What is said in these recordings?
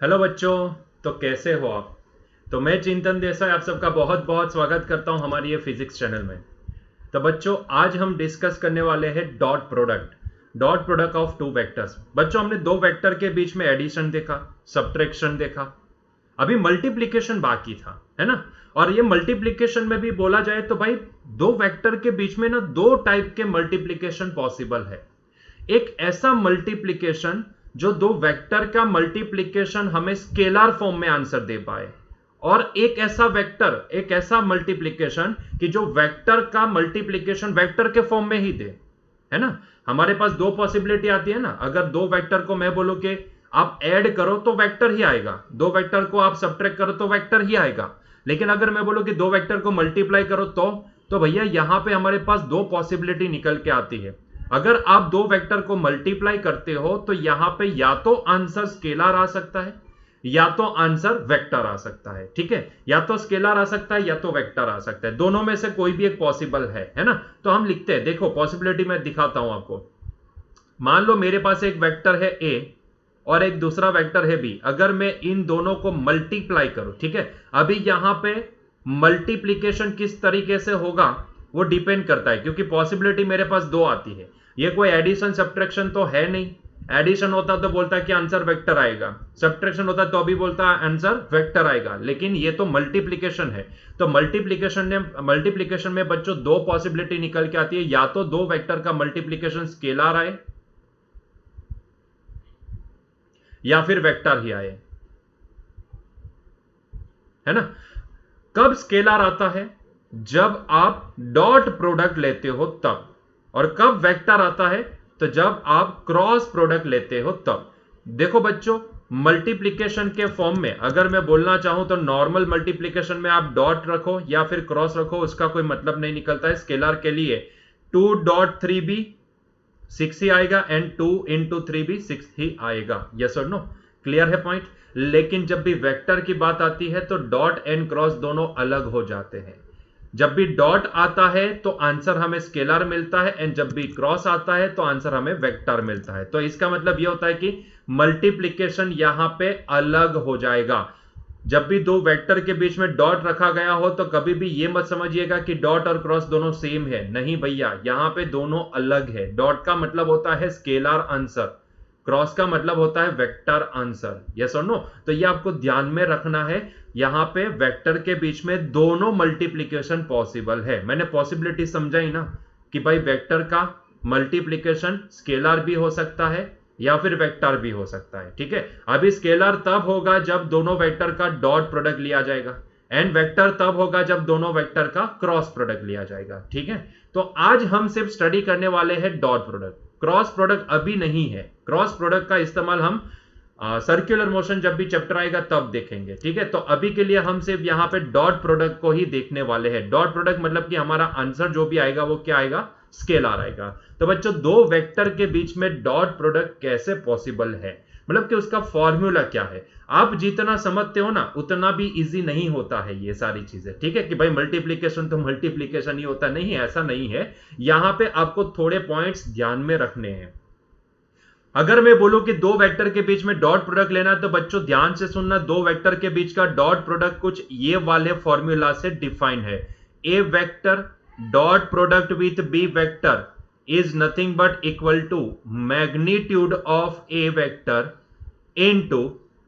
Hello बच्चों। तो कैसे हो आप? तो मैं चिंतन देसाई आप सबका बहुत बहुत स्वागत करता हूं हमारी ये फिजिक्स चैनल में। तो बच्चों आज हम डिस्कस करने वाले हैं dot product of two vectors. बच्चों हमने दो वेक्टर के बीच में एडिशन देखा, सब्ट्रैक्शन देखा, अभी मल्टीप्लीकेशन बाकी था, है ना। और ये मल्टीप्लीकेशन में भी बोला जाए तो भाई दो वेक्टर के बीच में ना दो टाइप के मल्टीप्लीकेशन पॉसिबल है। एक ऐसा मल्टीप्लिकेशन जो दो वेक्टर का मल्टीप्लिकेशन हमें स्केलर फॉर्म में आंसर दे पाए, और एक ऐसा मल्टीप्लिकेशन कि जो वेक्टर का मल्टीप्लिकेशन वेक्टर के फॉर्म में ही दे, है ना। हमारे पास दो पॉसिबिलिटी आती है ना। अगर दो वेक्टर को मैं बोलूं कि आप ऐड करो तो वेक्टर ही आएगा, दो वेक्टर को आप सब्ट्रैक्ट करो तो वेक्टर ही आएगा। लेकिन अगर मैं बोलूं कि दो वेक्टर को मल्टीप्लाई करो तो भैया यहां पे हमारे पास दो पॉसिबिलिटी निकल के आती है। अगर आप दो वेक्टर को मल्टीप्लाई करते हो तो यहां पे या तो आंसर स्केलर आ सकता है या तो आंसर वेक्टर आ सकता है। ठीक है, या तो स्केलर आ सकता है या तो वेक्टर आ सकता है, दोनों में से कोई भी एक पॉसिबल है ना। तो हम लिखते हैं, देखो पॉसिबिलिटी मैं दिखाता हूं आपको। मान लो मेरे पास एक वेक्टर है ए और एक दूसरा वेक्टर है बी। अगर मैं इन दोनों को मल्टीप्लाई करूं, ठीक है, अभी यहां पे मल्टीप्लीकेशन किस तरीके से होगा वो डिपेंड करता है, क्योंकि पॉसिबिलिटी मेरे पास दो आती है। ये कोई एडिशन सब्ट्रैक्शन तो है नहीं। एडिशन होता तो बोलता कि आंसर वेक्टर आएगा, सब्ट्रैक्शन होता तो अभी बोलता आंसर वेक्टर आएगा, लेकिन ये तो मल्टीप्लीकेशन है। तो मल्टीप्लीकेशन में बच्चों दो पॉसिबिलिटी निकल के आती है, या तो दो वेक्टर का मल्टीप्लीकेशन स्केलर आए या फिर वेक्टर ही आए, है ना। कब स्केलर आता है? जब आप डॉट प्रोडक्ट लेते हो तब। और कब वेक्टर आता है? तो जब आप क्रॉस प्रोडक्ट लेते हो तब। देखो बच्चों, मल्टीप्लीकेशन के फॉर्म में अगर मैं बोलना चाहूं तो नॉर्मल मल्टीप्लीकेशन में आप डॉट रखो या फिर क्रॉस रखो, उसका कोई मतलब नहीं निकलता है। स्केलर के लिए 2.3b 6 ही आएगा एंड 2 × 3 भी 6 ही आएगा। यस और नो, क्लियर है पॉइंट। लेकिन जब भी वेक्टर की बात आती है तो डॉट एंड क्रॉस दोनों अलग हो जाते हैं। जब भी डॉट आता है तो आंसर हमें स्केलर मिलता है, एंड जब भी क्रॉस आता है तो आंसर हमें वेक्टर मिलता है। तो इसका मतलब यह होता है कि मल्टीप्लीकेशन यहां पे अलग हो जाएगा। जब भी दो वेक्टर के बीच में डॉट रखा गया हो तो कभी भी ये मत समझिएगा कि डॉट और क्रॉस दोनों सेम है। नहीं भैया, यहां पे दोनों अलग है। डॉट का मतलब होता है स्केलर आंसर, क्रॉस का मतलब होता है वेक्टर आंसर। यस और नो, तो ये आपको ध्यान में रखना है। यहां पे वेक्टर के बीच में दोनों मल्टीप्लीकेशन पॉसिबल है। मैंने पॉसिबिलिटी समझाई ना कि भाई वेक्टर का मल्टीप्लीकेशन स्केलर भी हो सकता है या फिर वेक्टर भी हो सकता है। ठीक है, अभी स्केलर तब होगा जब दोनों वेक्टर का डॉट प्रोडक्ट लिया जाएगा, एंड वेक्टर तब होगा जब दोनों वेक्टर का क्रॉस प्रोडक्ट लिया जाएगा। ठीक है, तो आज हम सिर्फ स्टडी करने वाले हैं डॉट प्रोडक्ट। क्रॉस प्रोडक्ट अभी नहीं है। क्रॉस प्रोडक्ट का इस्तेमाल हम सर्कुलर मोशन जब भी चैप्टर आएगा तब देखेंगे। ठीक है, तो अभी के लिए हम सिर्फ यहां पे डॉट प्रोडक्ट को ही देखने वाले हैं। डॉट प्रोडक्ट मतलब कि हमारा आंसर जो भी आएगा वो क्या आएगा? स्केलर आएगा। तो बच्चों, दो वेक्टर के बीच में डॉट प्रोडक्ट कैसे पॉसिबल है, मतलब कि उसका फॉर्मूला क्या है। आप जितना समझते हो ना उतना भी इजी नहीं होता है ये सारी चीजें। ठीक है, कि भाई मल्टीप्लीकेशन तो मल्टीप्लीकेशन ही होता नहीं, ऐसा नहीं है। यहां पे आपको थोड़े पॉइंट्स ध्यान में रखने हैं। अगर मैं बोलूं कि दो वेक्टर के बीच में डॉट प्रोडक्ट लेना है तो बच्चों ध्यान से सुनना, दो वेक्टर के बीच का डॉट प्रोडक्ट कुछ ये वाले फॉर्मूला से डिफाइन है। A vector dot product with B vector is nothing but equal to magnitude of A vector into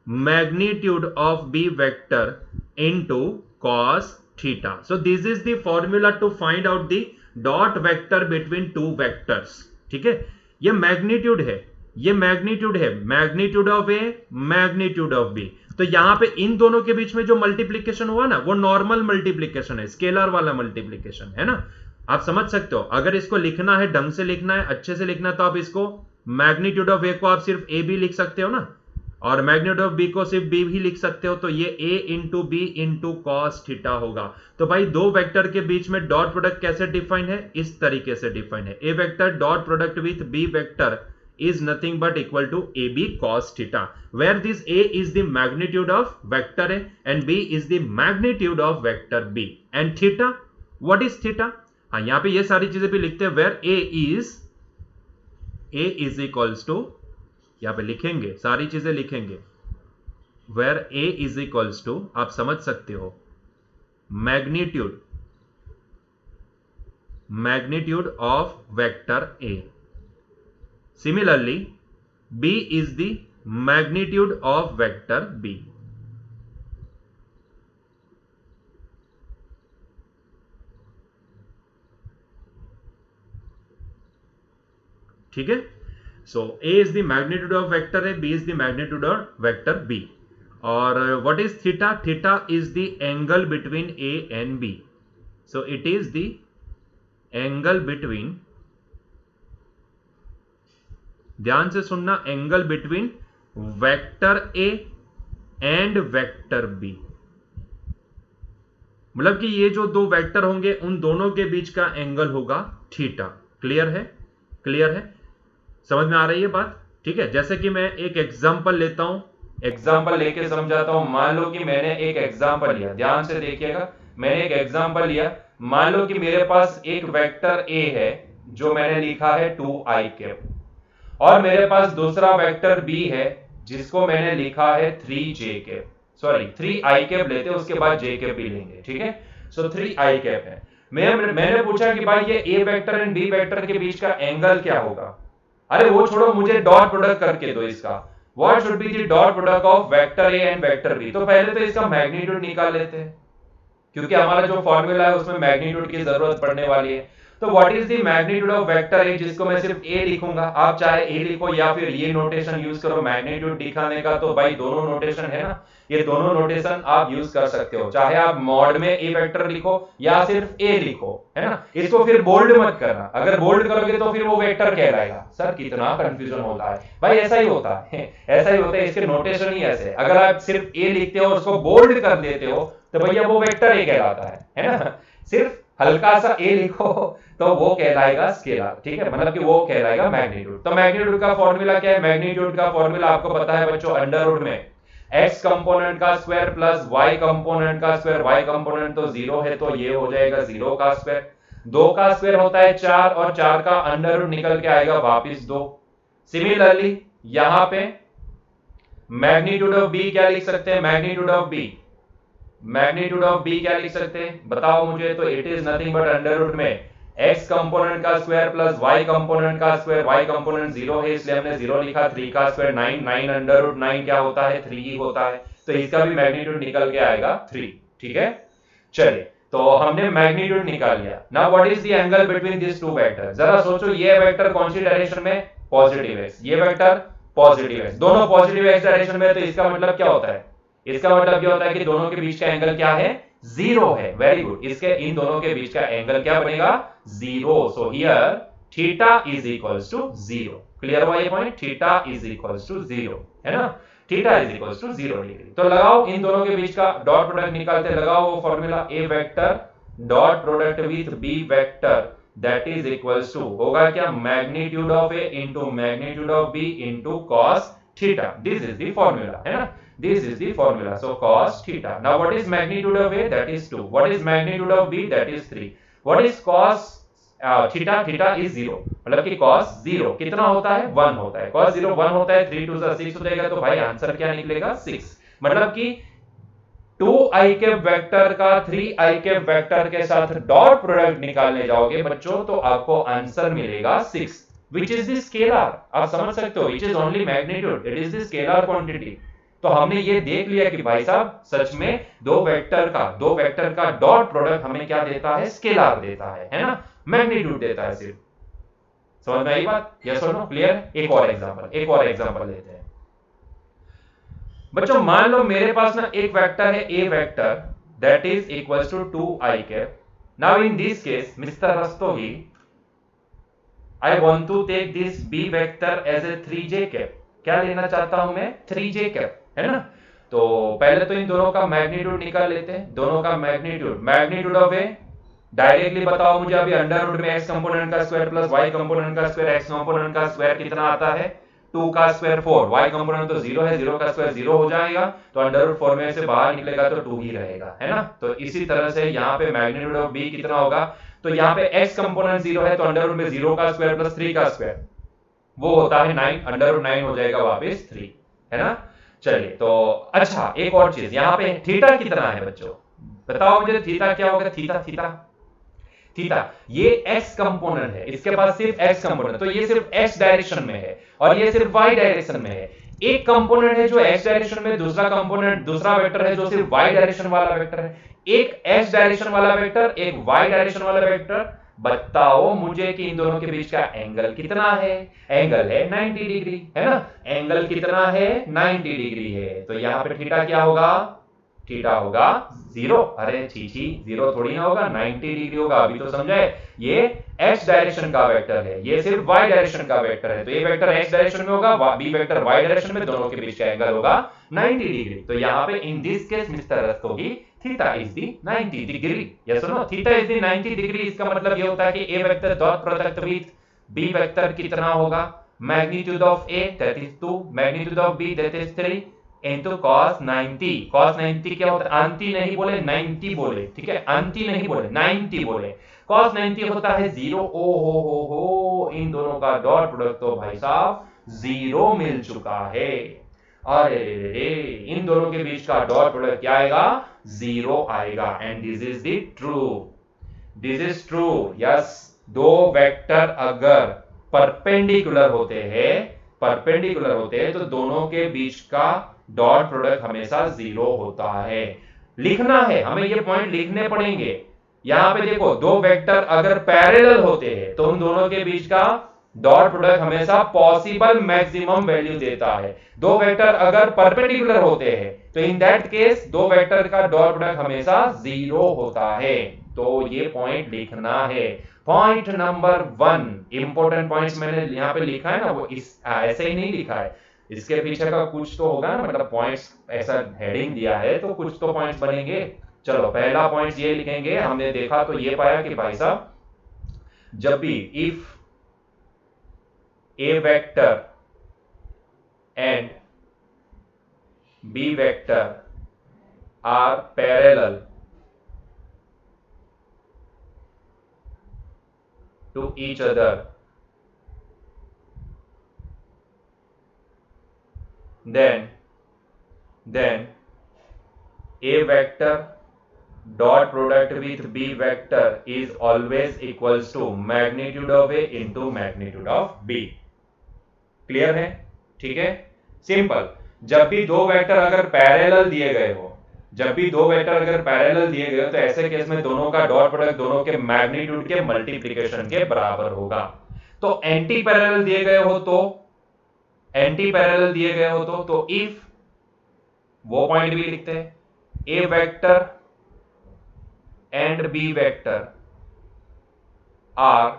magnitude of B vector into cos theta. So this is the formula to find out the dot vector between two vectors. ठीक है, ये magnitude है, ये magnitude है, magnitude of A magnitude of B. तो यहां पे इन दोनों के बीच में जो मल्टीप्लीकेशन हुआ ना वो नॉर्मल मल्टीप्लीकेशन है, स्केलर वाला मल्टीप्लीकेशन है ना। आप समझ सकते हो। अगर इसको लिखना है, ढंग से लिखना है, अच्छे से लिखना है, तो आप इसको मैग्नीट्यूड ऑफ ए को आप सिर्फ ए भी लिख सकते हो ना, और मैग्नीट्यूड ऑफ बी को सिर्फ बी भी लिख सकते हो। तो ये A into B into cos theta होगा। तो भाई दो वेक्टर के बीच में डॉट प्रोडक्ट कैसे डिफाइन है? इस तरीके से डिफाइन है। A vector dot product with B vector is nothing but equal to AB cos theta, where this A is the magnitude of vector A and B is the magnitude of vector B, and theta, what is theta? हाँ, यहां पे ये सारी चीजें भी लिखते हैं। where A is equals to, यहां पे लिखेंगे, सारी चीजें लिखेंगे। Where A is equals to, आप समझ सकते हो, magnitude of vector A. Similarly, b is the magnitude of vector b. ठीक है. So a is the magnitude of vector a, b is the magnitude of vector b. और what is theta? Theta is the angle between a and b. So it is the angle between, ध्यान से सुनना, angle between vector A and vector B. मतलब कि ये जो दो vector होंगे उन दोनों के बीच का एंगल होगा थीटा. क्लियर है? क्लियर है? समझ में आ रही है बात? ठीक है. जैसे कि मैं एक एग्जांपल लेता हूं, एग्जांपल लेके समझाता हूं. मान लो कि मैंने एक एग्जांपल लिया, ध्यान से देखिएगा, मैंने एक एग्जांपल लिया. मान लो कि मेरे पास एक वेक्टर ए है जो मैंने लिखा है 2i कैप, और मेरे पास दूसरा वेक्टर बी है जिसको मैंने लिखा है 3j cap, sorry 3i cap लेते हैं, उसके बाद j कैप भी लेंगे. ठीक है. सो 3i कैप है. मैंने पूछा कि भाई ये ए वेक्टर एंड बी वेक्टर के बीच का एंगल क्या होगा. अरे वो छोड़ो, मुझे डॉट प्रोडक्ट करके दो इसका. What should be the dot product of vector A and vector B. तो पहले तो इसका मैग्नीट्यूड निकाल लेते हैं, क्योंकि हमारा जो फॉर्मूला है उसमें मैग्नीट्यूड की जरूरत पड़ने वाली है. तो what is the magnitude of vector ए, जिसको मैं सिर्फ ए लिखूंगा. आप चाहे ए लिखो या फिर ये नोटेशन यूज करो मैग्नीट्यूड दिखाने का, तो भाई दोनों नोटेशन है ना, ये दोनों नोटेशन आप यूज कर सकते हो. चाहे आप मॉड में ए वेक्टर लिखो या सिर्फ ए लिखो, है ना. इसको फिर बोल्ड मत करना, अगर बोल्ड करोगे तो फिर वो वेक्टर कहलाएगा. सर कितना कंफ्यूजन होता है भाई. ऐसा ही होता है, ऐसा ही होता है, इसके नोटेशन ही ऐसे. अगर आप सिर्फ ए लिखते हो उसको बोल्ड कर देते हो तो भैया वो वेक्टर ए कहलाता है ना. सिर्फ हल्का सा ए लिखो तो वो कहलाएगा स्केलर. ठीक है, मतलब कि वो कहलाएगा मैग्नीट्यूड. तो मैग्नीट्यूड का फॉर्मूला क्या है? मैग्नीट्यूड का फॉर्मूला आपको पता है बच्चों, अंडर रूट में x कंपोनेंट का स्क्वायर प्लस y कंपोनेंट का स्क्वायर. y कंपोनेंट तो 0 है तो ये हो जाएगा 0 का स्क्वायर. 2 का स्क्वायर होता है 4, और 4 का अंडर रूट निकल के आएगा वापिस 2. सिमिलरली यहां पे मैग्नीट्यूड ऑफ b क्या लिख सकते हैं? Magnitude of b, magnitude of b क्या लिख सकते हैं बताओ मुझे. तो it is nothing but under root में x कंपोनेंट का स्क्वायर प्लस y कंपोनेंट का स्क्वायर. y कंपोनेंट 0 है इसलिए हमने 0 लिखा. 3 का स्क्वायर 9, 9 अंडर रूट 9 क्या होता है? 3 ही होता है. तो इसका भी मैग्नीट्यूड निकल के आएगा 3. ठीक है, चलिए, तो हमने मैग्नीट्यूड निकाल लिया. Now what is the angle between this two vector. जरा सोचो, ये वेक्टर कौन सी डायरेक्शन में? Positive x. ये वेक्टर पॉजिटिव x, दोनों पॉजिटिव x डायरेक्शन में. तो इसका मतलब क्या होता है? इसका मतलब ये होता है कि दोनों के बीच का एंगल क्या है? 0 है. Very good. इसके इन दोनों के बीच का एंगल क्या बनेगा? 0. So here theta is equals to 0. Clear हुआ ये point? Theta is equals to 0, है ना. Theta is equals to 0 degree. तो लगाओ इन दोनों के बीच का डॉट प्रोडक्ट निकालते. लगाओ वो formula, a vector dot product with B vector, that is equals to होगा क्या? Magnitude of A into magnitude of B into cos theta. This is the formula, है ना. This is the formula. So cos theta. Now what is magnitude of A? That is 2. What is magnitude of B? That is 3. What is cos theta? Theta is 0. मतलब कि cos 0 कितना होता है? 1 होता है. cos 0 1 होता है. 3 2 6 हो जाएगा. तो भाई आंसर क्या निकलेगा? 6. मतलब कि 2i के वेक्टर का 3i के वेक्टर के साथ डॉट प्रोडक्ट निकालने जाओगे बच्चों तो आपको आंसर मिलेगा 6, which is the scalar. आप समझ सकते हो, it is only magnitude. It is the scalar quantity. तो हमने ये देख लिया कि भाई साहब सच में दो वेक्टर का डॉट प्रोडक्ट हमें क्या देता है? स्केलर देता है ना, मैग्नीट्यूड देता है सिर्फ. समझ में आई बात? यस और नो? क्लियर? एक और एग्जांपल लेते हैं बच्चों. मान लो मेरे पास ना एक वेक्टर है, A vector, that is equals to 2i cap. Now in this case mister Rastogi, I want to take this B vector as a 3j cap. क्या लेना चाहता हूं मैं? 3j कैप, है ना. तो पहले तो इन दोनों का मैग्नीट्यूड निकाल लेते हैं. दोनों का मैग्नीट्यूड ऑफ ए डायरेक्टली बताओ मुझे. अभी अंडर रूट में x कंपोनेंट का स्क्वायर प्लस y कंपोनेंट का स्क्वायर. x कंपोनेंट का स्क्वायर कितना आता है? 2 का स्क्वायर 4. y कंपोनेंट तो 0 है, 0 का स्क्वायर 0 हो जाएगा. तो अंडर रूट 4 में से बाहर निकलेगा तो 2 ही रहेगा, है ना. तो इसी तरह से यहाँ पे मैग्नीट्यूड ऑफ b कितना होगा? तो यहाँ पे x कंपोनेंट 0 है तो अंडर रूट में 0 का स्क्वायर प्लस 3 का स्क्वायर वो होता है 9. अंडर रूट 9 हो जाएगा वापस 3, है ना. चलिए, तो अच्छा एक और चीज, यहाँ पे थीटा कितना है बच्चों, बताओ मुझे, थीटा क्या होगा, थीटा थीटा थीटा ये x कंपोनेंट है, इसके पास सिर्फ x कंपोनेंट, तो ये सिर्फ x डायरेक्शन में है और ये सिर्फ y डायरेक्शन में है। एक कंपोनेंट है जो x डायरेक्शन में, दूसरा कंपोनेंट, दूसरा वेक्टर है जो सिर्फ y डायरेक्शन वाला वेक्टर है। एक x डायरेक्शन वाला वेक्टर, एक y डायरेक्शन वाला वेक्टर। बताओ मुझे कि इन दोनों के बीच का एंगल कितना है। एंगल है 90 डिग्री, है ना। एंगल कितना है, 90 डिग्री है। तो यहां पे थीटा क्या होगा, थीटा होगा 0। अरे छी जीरो थोड़ी ना होगा, 90 डिग्री होगा। अभी तो समझाए, ये x डायरेक्शन का वेक्टर है, ये सिर्फ y डायरेक्शन का वेक्टर है। तो ये वेक्टर x डायरेक्शन में होगा, b वेक्टर y डायरेक्शन में, दोनों के बीच का एंगल होगा 90 डिग्री। तो यहाँ पे इन दिस केस मिस्टर रथ होगी theta is the 90 degree. Yes no, theta is the 90 degree. इसका मतलब ये होता है कि a vector dot product with b vector कितना होगा, magnitude of a that is 2, magnitude of b that is 3 into cos 90। cos 90 क्या होता है, अंति नहीं बोले 90 बोले, ठीक है, अंति नहीं बोले 90 बोले। cos 90 होता है 0। ओ हो, इन दोनों का डॉट प्रोडक्ट तो भाई साहब 0 मिल चुका है। अरे रे, इन दोनों के बीच का डॉट प्रोडक्ट क्या आएगा, 0 आएगा। And this is the true, this is true. Yes, दो वेक्टर अगर परपेंडिकुलर होते हैं, परपेंडिकुलर होते हैं, तो दोनों के बीच का डॉट प्रोडक्ट हमेशा 0 होता है। लिखना है हमें, ये पॉइंट लिखने पड़ेंगे। यहां पे देखो, दो वेक्टर अगर पैरेलल होते हैं तो उन दोनों के बीच का डॉट प्रोडक्ट हमेशा पॉसिबल मैक्सिमम वैल्यू देता है। दो वेक्टर अगर परपेंडिकुलर होते हैं तो इन दैट केस दो वेक्टर का डॉट प्रोडक्ट हमेशा 0 होता है। तो ये पॉइंट लिखना है। पॉइंट नंबर 1, इंपॉर्टेंट पॉइंट्स मैंने यहां पे लिखा है ना, वो इस ऐसे ही नहीं लिखा है, इसके पीछे का कुछ तो होगा ना, मतलब पॉइंट्स ऐसा हेडिंग दिया है तो कुछ तो पॉइंट्स बनेंगे। चलो, पहला पॉइंट ये लिखेंगे, हमने देखा तो ये पाया कि भाई साहब, जब भी if a vector and b vector are parallel to each other, then a vector dot product with b vector is always equals to magnitude of a into magnitude of b। Clear है, ठीक है, simple. जब भी दो vector अगर parallel दिए गए हो, जब भी दो वेक्टर अगर पैरेलल दिए गए हो, तो ऐसे केस में दोनों का डॉट प्रोडक्ट दोनों के मैग्नीट्यूड के मल्टीप्लिकेशन के बराबर होगा। तो एंटी पैरेलल दिए गए हो तो, एंटी पैरेलल दिए गए हो तो इफ, वो पॉइंट भी लिखते हैं, A vector and B vector are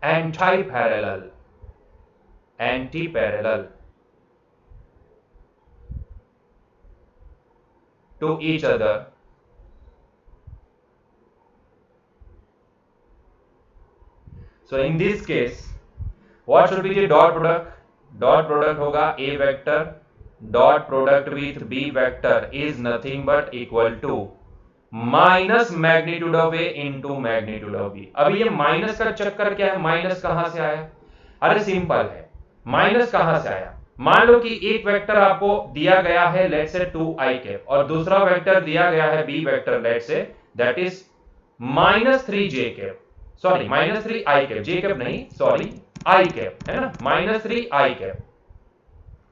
anti parallel, anti-parallel to each other, so in this case what should be the dot product, dot product होगा a vector dot product with b vector is nothing but equal to minus magnitude of a into magnitude of b। अभी ये minus का चक्कर क्या है, minus कहां से आया, अरे सिंपल है, माइनस कहां से आया। मान लो कि एक वेक्टर आपको दिया गया है लेट से 2i कैप, और दूसरा वेक्टर दिया गया है b vector late say that is -3j cap, sorry -3i cap, j cap नहीं, सॉरी i कैप, है ना, -3i कैप।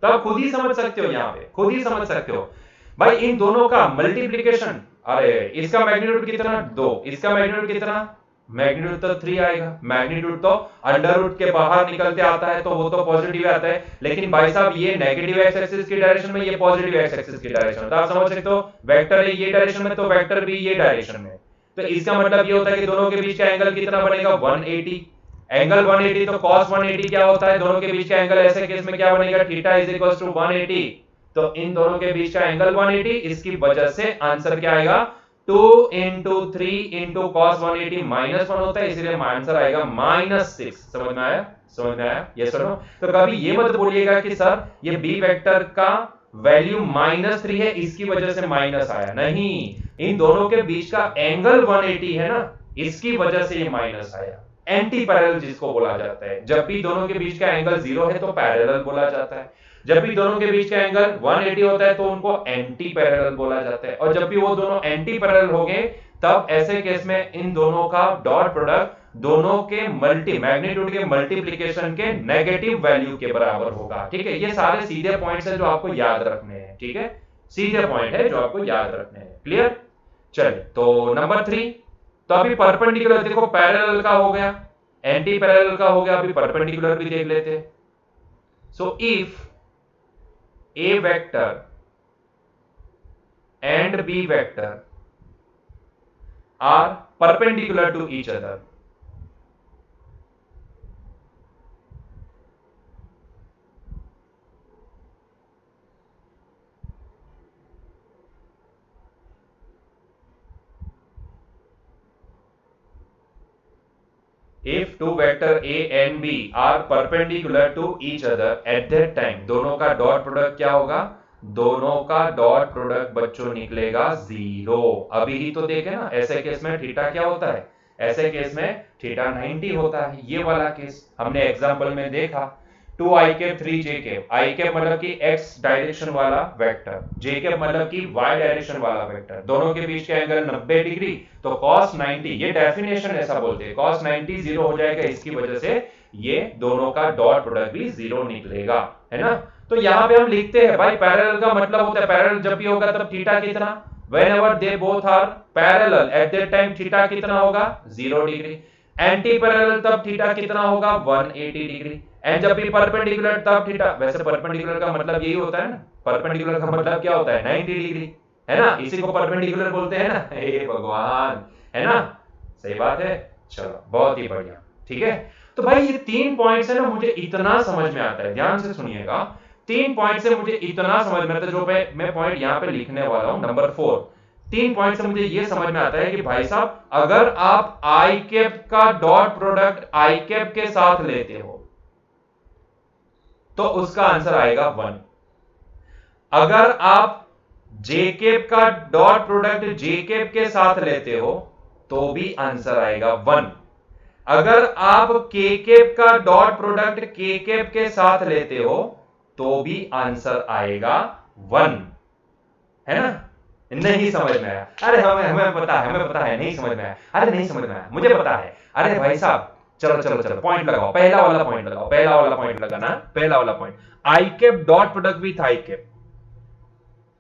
तब खुद ही समझ सकते हो, यहां पे खुद ही समझ सकते हो भाई, इन दोनों का मल्टीप्लिकेशन, अरे इसका मैग्नीट्यूड कितना 2, इसका मैग्नीट्यूड कितना, मैग्नीट्यूड तो 3 आएगा। मैग्नीट्यूड तो अंडर रूट के बाहर निकलते आता है तो वो तो पॉजिटिव आता है, लेकिन भाई साहब ये नेगेटिव एक्स एक्सिस की डायरेक्शन में, ये पॉजिटिव एक्स एक्सिस की डायरेक्शन में, तो आप समझ सकते हो वेक्टर है ये डायरेक्शन में तो वेक्टर भी ये डायरेक्शन में। तो इसका मतलब ये होता है कि दोनों के बीच का एंगल कितना बनेगा, 180। एंगल 180 तो cos 180 क्या होता है, दोनों के बीच का एंगल ऐसे केस में क्या बनेगा, थीटा इज इक्वल टू 180। तो इन दोनों के बीच का एंगल 180, इसकी वजह से आंसर क्या आएगा, 2 into 3 into cos 180 -1 होता है, इसलिए आंसर आएगा -6। समझ में आया, समझ में आया, यस और नो। तो कभी ये मत बोलिएगा कि सर ये बी वेक्टर का वैल्यू -3 है इसकी वजह से माइनस आया, नहीं, इन दोनों के बीच का एंगल 180 है ना, इसकी वजह से ये माइनस आया। एंटी पैरेलल जिसको बोला जाता है, जब भी दोनों के बीच का एंगल 0 है तो पैरेलल बोला जाता है। जब भी दोनों के बीच का एंगल 180 होता है तो उनको एंटी पैरेलल बोला जाता है, और जब भी वो दोनों एंटी पैरेलल हो गए तब ऐसे केस में इन दोनों का डॉट प्रोडक्ट दोनों के मैग्नीट्यूड के मल्टीप्लीकेशन के नेगेटिव वैल्यू के बराबर होगा। ठीक है, ये सारे सीधे पॉइंट्स हैं जो आपको याद रखने हैं। ठीक है, सीधे पॉइंट है जो आपको याद रखने हैं। क्लियर? चलिए, तो नंबर 3, तो अभी परपेंडिकुलर देखो, पैरेलल का हो गया, एंटी पैरेलल का हो गया, अभी परपेंडिकुलर भी देख लेते हैं। So if A vector and B vector are perpendicular to each other, if two vector A and B are perpendicular to each other at that time, दोनों का डॉट प्रोडक्ट क्या होगा? दोनों का डॉट प्रोडक्ट बच्चों निकलेगा 0। अभी ही तो देखे ना, ऐसे केस में थीटा क्या होता है? ऐसे केस में थीटा 90 होता है। ये वाला केस हमने एग्जांपल में देखा। 2 i cap 3 j cap, i cap मतलब कि x डायरेक्शन वाला वेक्टर, j कैप मतलब कि y डायरेक्शन वाला वेक्टर, दोनों के बीच का एंगल 90 डिग्री, तो cos 90, ये डेफिनेशन ऐसा बोलते हैं, cos 90 जीरो हो जाएगा, इसकी वजह से ये दोनों का डॉट प्रोडक्ट भी जीरो निकलेगा, है ना। तो यहाँ पे हम लिखते हैं भाई, पैरेलल का मतलब होता है, पैरेलल जब भी होगा तब थीटा कितना, whenever they both are parallel at that time theta कितना होगा? 0 डिग्री। एंटी पैरेलल तब थीटा कितना होगा? 180 डिग्री। एंड जब भी परपेंडिकुलर तब थीटा, वैसे परपेंडिकुलर का मतलब यही होता है ना, परपेंडिकुलर का मतलब क्या होता है? 90 डिग्री, है ना, इसी को परपेंडिकुलर बोलते हैं ना। हे भगवान, है ना, सही बात है। चलो, बहुत ही बढ़िया। ठीक है, तो भाई ये 3 पॉइंट्स है ना, मुझे इतना समझ में आता है, ध्यान से सुनिएगा, 3 पॉइंट से मुझे इतना समझ में आता है, जो मैं पॉइंट यहां पे लिखने वाला हूं, नंबर 4, 3 पॉइंट से मुझे ये समझ में आता है कि भाई साहब, अगर आप आई कैप का डॉट प्रोडक्ट आई कैप के साथ लेते हो तो उसका आंसर आएगा 1। अगर आप जे कैप का डॉट प्रोडक्ट जे कैप के साथ लेते हो तो भी आंसर आएगा 1। अगर आप के कैप का डॉट प्रोडक्ट के कैप के साथ लेते हो तो भी आंसर आएगा 1, है ना। नहीं समझ में आया? अरे हमें पता है, हमें पता है, नहीं समझ में आया, अरे नहीं समझ में आया, मुझे पता है। अरे भाई साहब, चलो चलो चलो, पॉइंट लगाओ, पहला वाला पॉइंट लगाओ, पहला वाला पॉइंट लगाना, पहला वाला point, I cap dot product with I cap.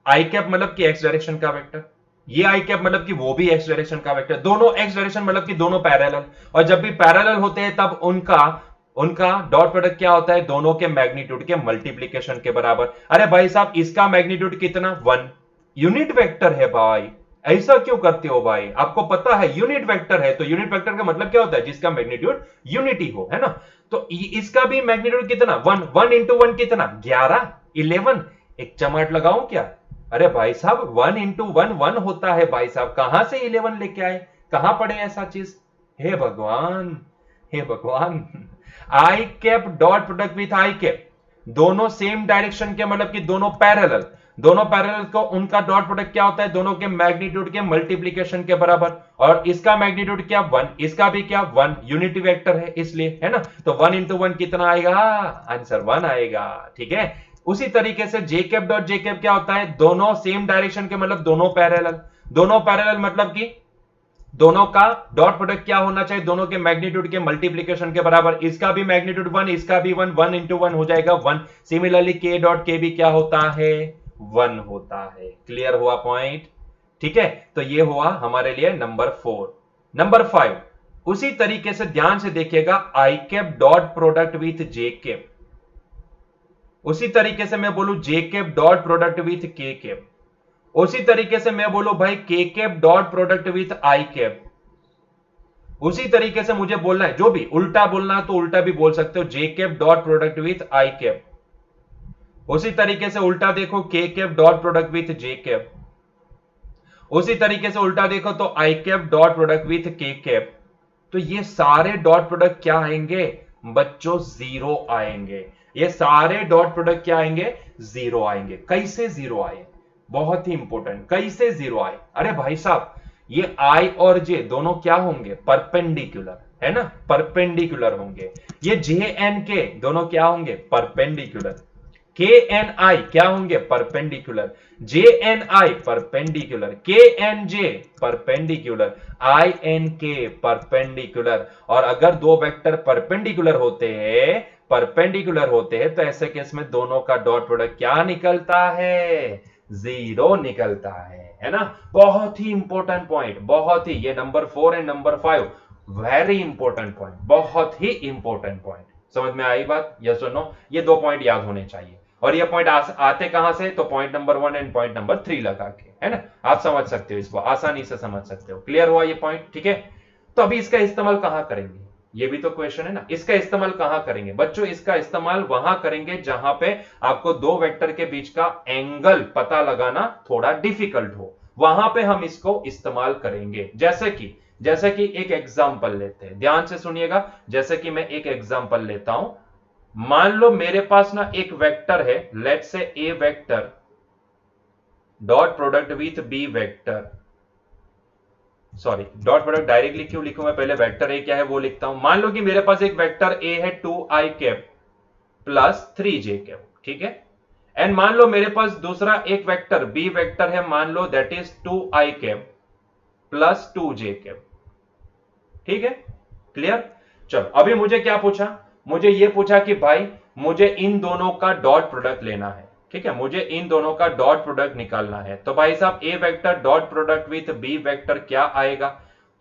I cap मतलब कि एक्स डायरेक्शन का वेक्टर, ये आई कैप मतलब कि वो भी एक्स डायरेक्शन का वेक्टर, दोनों एक्स डायरेक्शन मतलब कि दोनों पैरेलल, और जब भी पैरेलल होते हैं तब उनका डॉट प्रोडक्ट क्या होता है? दोनों के मैग्नीट्यूड के मल्टीप्लीकेशन के बराबर। अरे भाई साहब, इसका मैग्नीट्यूड कितना? 1, यूनिट वेक्टर है भाई। ऐसा क्यों करते हो भाई? आपको पता है यूनिट वेक्टर है, तो यूनिट वेक्टर का मतलब क्या होता है? जिसका मैग्नीट्यूड यूनिटी हो, है ना। तो इसका भी मैग्नीट्यूड कितना? 1, 1 इंटू 1 कितना? 11, 11। एक चमाट लगाऊं क्या? अरे भाई साहब, 1 इंटू 1 1 होता है भाई साहब, कहां से 11 लेके आए? कहां पढ़े ऐसा चीज? हे भगवान, हे भगवान। I cap dot product with I cap, दोनों सेम डायरेक्शन के, मतलब कि दोनों पैरेलल, दोनों पैरेलल को उनका डॉट प्रोडक्ट क्या होता है? दोनों के मैग्नीट्यूड के मल्टीप्लीकेशन के बराबर, और इसका मैग्नीट्यूड क्या? 1, इसका भी क्या? 1, यूनिटी वेक्टर है इसलिए, है ना। तो 1 इंटू 1 कितना आएगा? आंसर 1 आएगा। ठीक है, उसी तरीके से जे कैप डॉट जे कैप क्या होता है? दोनों सेम डायरेक्शन के, मतलब दोनों पैरेलल, दोनों पैरेलल मतलब कि दोनों का डॉट प्रोडक्ट क्या होना चाहिए? दोनों के मैग्नीट्यूड के मल्टीप्लीकेशन के बराबर। इसका भी मैग्नीट्यूड 1, इसका भी 1, 1 इंटू 1 हो जाएगा 1। सिमिलरली के डॉट के भी क्या होता है? 1 होता है। क्लियर हुआ पॉइंट? ठीक है, तो ये हुआ हमारे लिए नंबर 4। नंबर 5, उसी तरीके से ध्यान से देखिएगा, I cap dot product with J cap, उसी तरीके से मैं बोलूं J cap dot product with K cap, उसी तरीके से मैं बोलूं भाई K cap dot product with I cap, उसी तरीके से मुझे बोलना है, जो भी उल्टा बोलना है तो उल्टा भी बोल सकते हो, J cap dot product with I cap, उसी तरीके से उल्टा देखो K cap dot product with J cap, उसी तरीके से उल्टा देखो तो I cap dot product with K cap. तो ये सारे डॉट प्रोडक्ट क्या आएंगे बच्चों? 0 आएंगे। ये सारे डॉट प्रोडक्ट क्या आएंगे? 0 आएंगे। कैसे 0 आए? बहुत ही इंपॉर्टेंट, कैसे 0 आए? अरे भाई साहब, ये आई और जे दोनों क्या होंगे? परपेंडिकुलर, है ना, परपेंडिकुलर होंगे। ये जे एंड के दोनों क्या होंगे? परपेंडिकुलर। के एन आई क्या होंगे, perpendicular, j and i perpendicular, k and j perpendicular, i and k perpendicular. और अगर दो वेक्टर परपेंडिकुलर होते हैं तो ऐसे केस में दोनों का डॉट प्रोडक्ट क्या निकलता है, जीरो निकलता है ना। बहुत ही इंपॉर्टेंट पॉइंट, बहुत ही, ये number 4 and number 5 very important point, बहुत ही इंपॉर्टेंट पॉइंट। समझ में आई बात, यस और नो? ये दो पॉइंट याद होने चाहिए। और ये पॉइंट आते कहां से, तो point number 1 and point number 3 लगा के, है ना। आप समझ सकते हो इसको, आसानी से समझ सकते हो। क्लियर हुआ ये पॉइंट, ठीक है। तो अभी इसका इस्तेमाल कहां करेंगे, ये भी तो क्वेश्चन है ना। इसका इस्तेमाल कहां करेंगे बच्चों, इसका इस्तेमाल वहां करेंगे जहां पे आपको दो वेक्टर के बीच का एंगल पता लगाना थोड़ा डिफिकल्ट हो, वहां पे हम इसको इस्तेमाल करेंगे। जैसे कि एक एग्जांपल लेते हैं, ध्यान से सुनिएगा। जैसे कि मैं एक एग्जांपल लेता हूं, मान लो मेरे पास ना एक वेक्टर है, let's say a vector dot product with B vector, sorry dot product directly क्यों लिखूं मैं, पहले वेक्टर ए क्या है वो लिखता हूं। मान लो कि मेरे पास एक वेक्टर ए है 2i cap plus 3j cap, ठीक है। एंड मान लो मेरे पास दूसरा एक वेक्टर बी वेक्टर है, मान लो that is 2i cap plus 2j cap, ठीक है। क्लियर। चलो अभी मुझे क्या पूछा, मुझे ये पूछा कि भाई मुझे इन दोनों का डॉट प्रोडक्ट लेना है, ठीक है, मुझे इन दोनों का डॉट प्रोडक्ट निकालना है। तो भाई साहब A vector dot product with B vector क्या आएगा,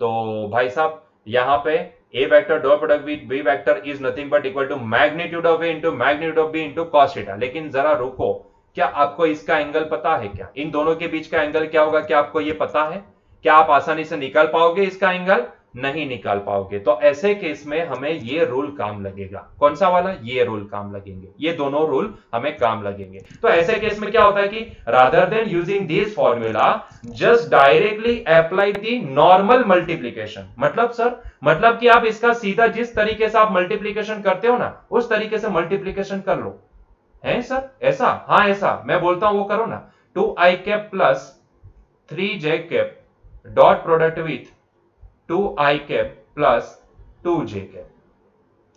तो भाई साहब यहां पे ए vector dot product with B vector is nothing but equal to magnitude of A into magnitude of B into cos theta. लेकिन जरा रुको, क्या आपको इसका एंगल पता है, क्या इन दोनों के बीच का एंगल क्या होगा, क्या आपको ये पता है? क्या आप आसानी से निकाल पाओगे इसका एंगल? नहीं निकाल पाओगे। तो ऐसे केस में हमें ये रूल काम लगेगा, कौन सा वाला, ये रूल काम लगेंगे, ये दोनों रूल हमें काम लगेंगे। तो ऐसे केस में क्या होता है कि rather than using this formula just directly apply the normal multiplication. मतलब सर, मतलब कि आप इसका सीधा जिस तरीके से आप मल्टीप्लीकेशन करते हो ना, उस तरीके से मल्टीप्लीकेशन कर लो। है सर ऐसा? हाँ ऐसा मैं बोलता हूं वो करो ना। 2i cap plus 3j cap dot product with 2i cap plus 2j cap.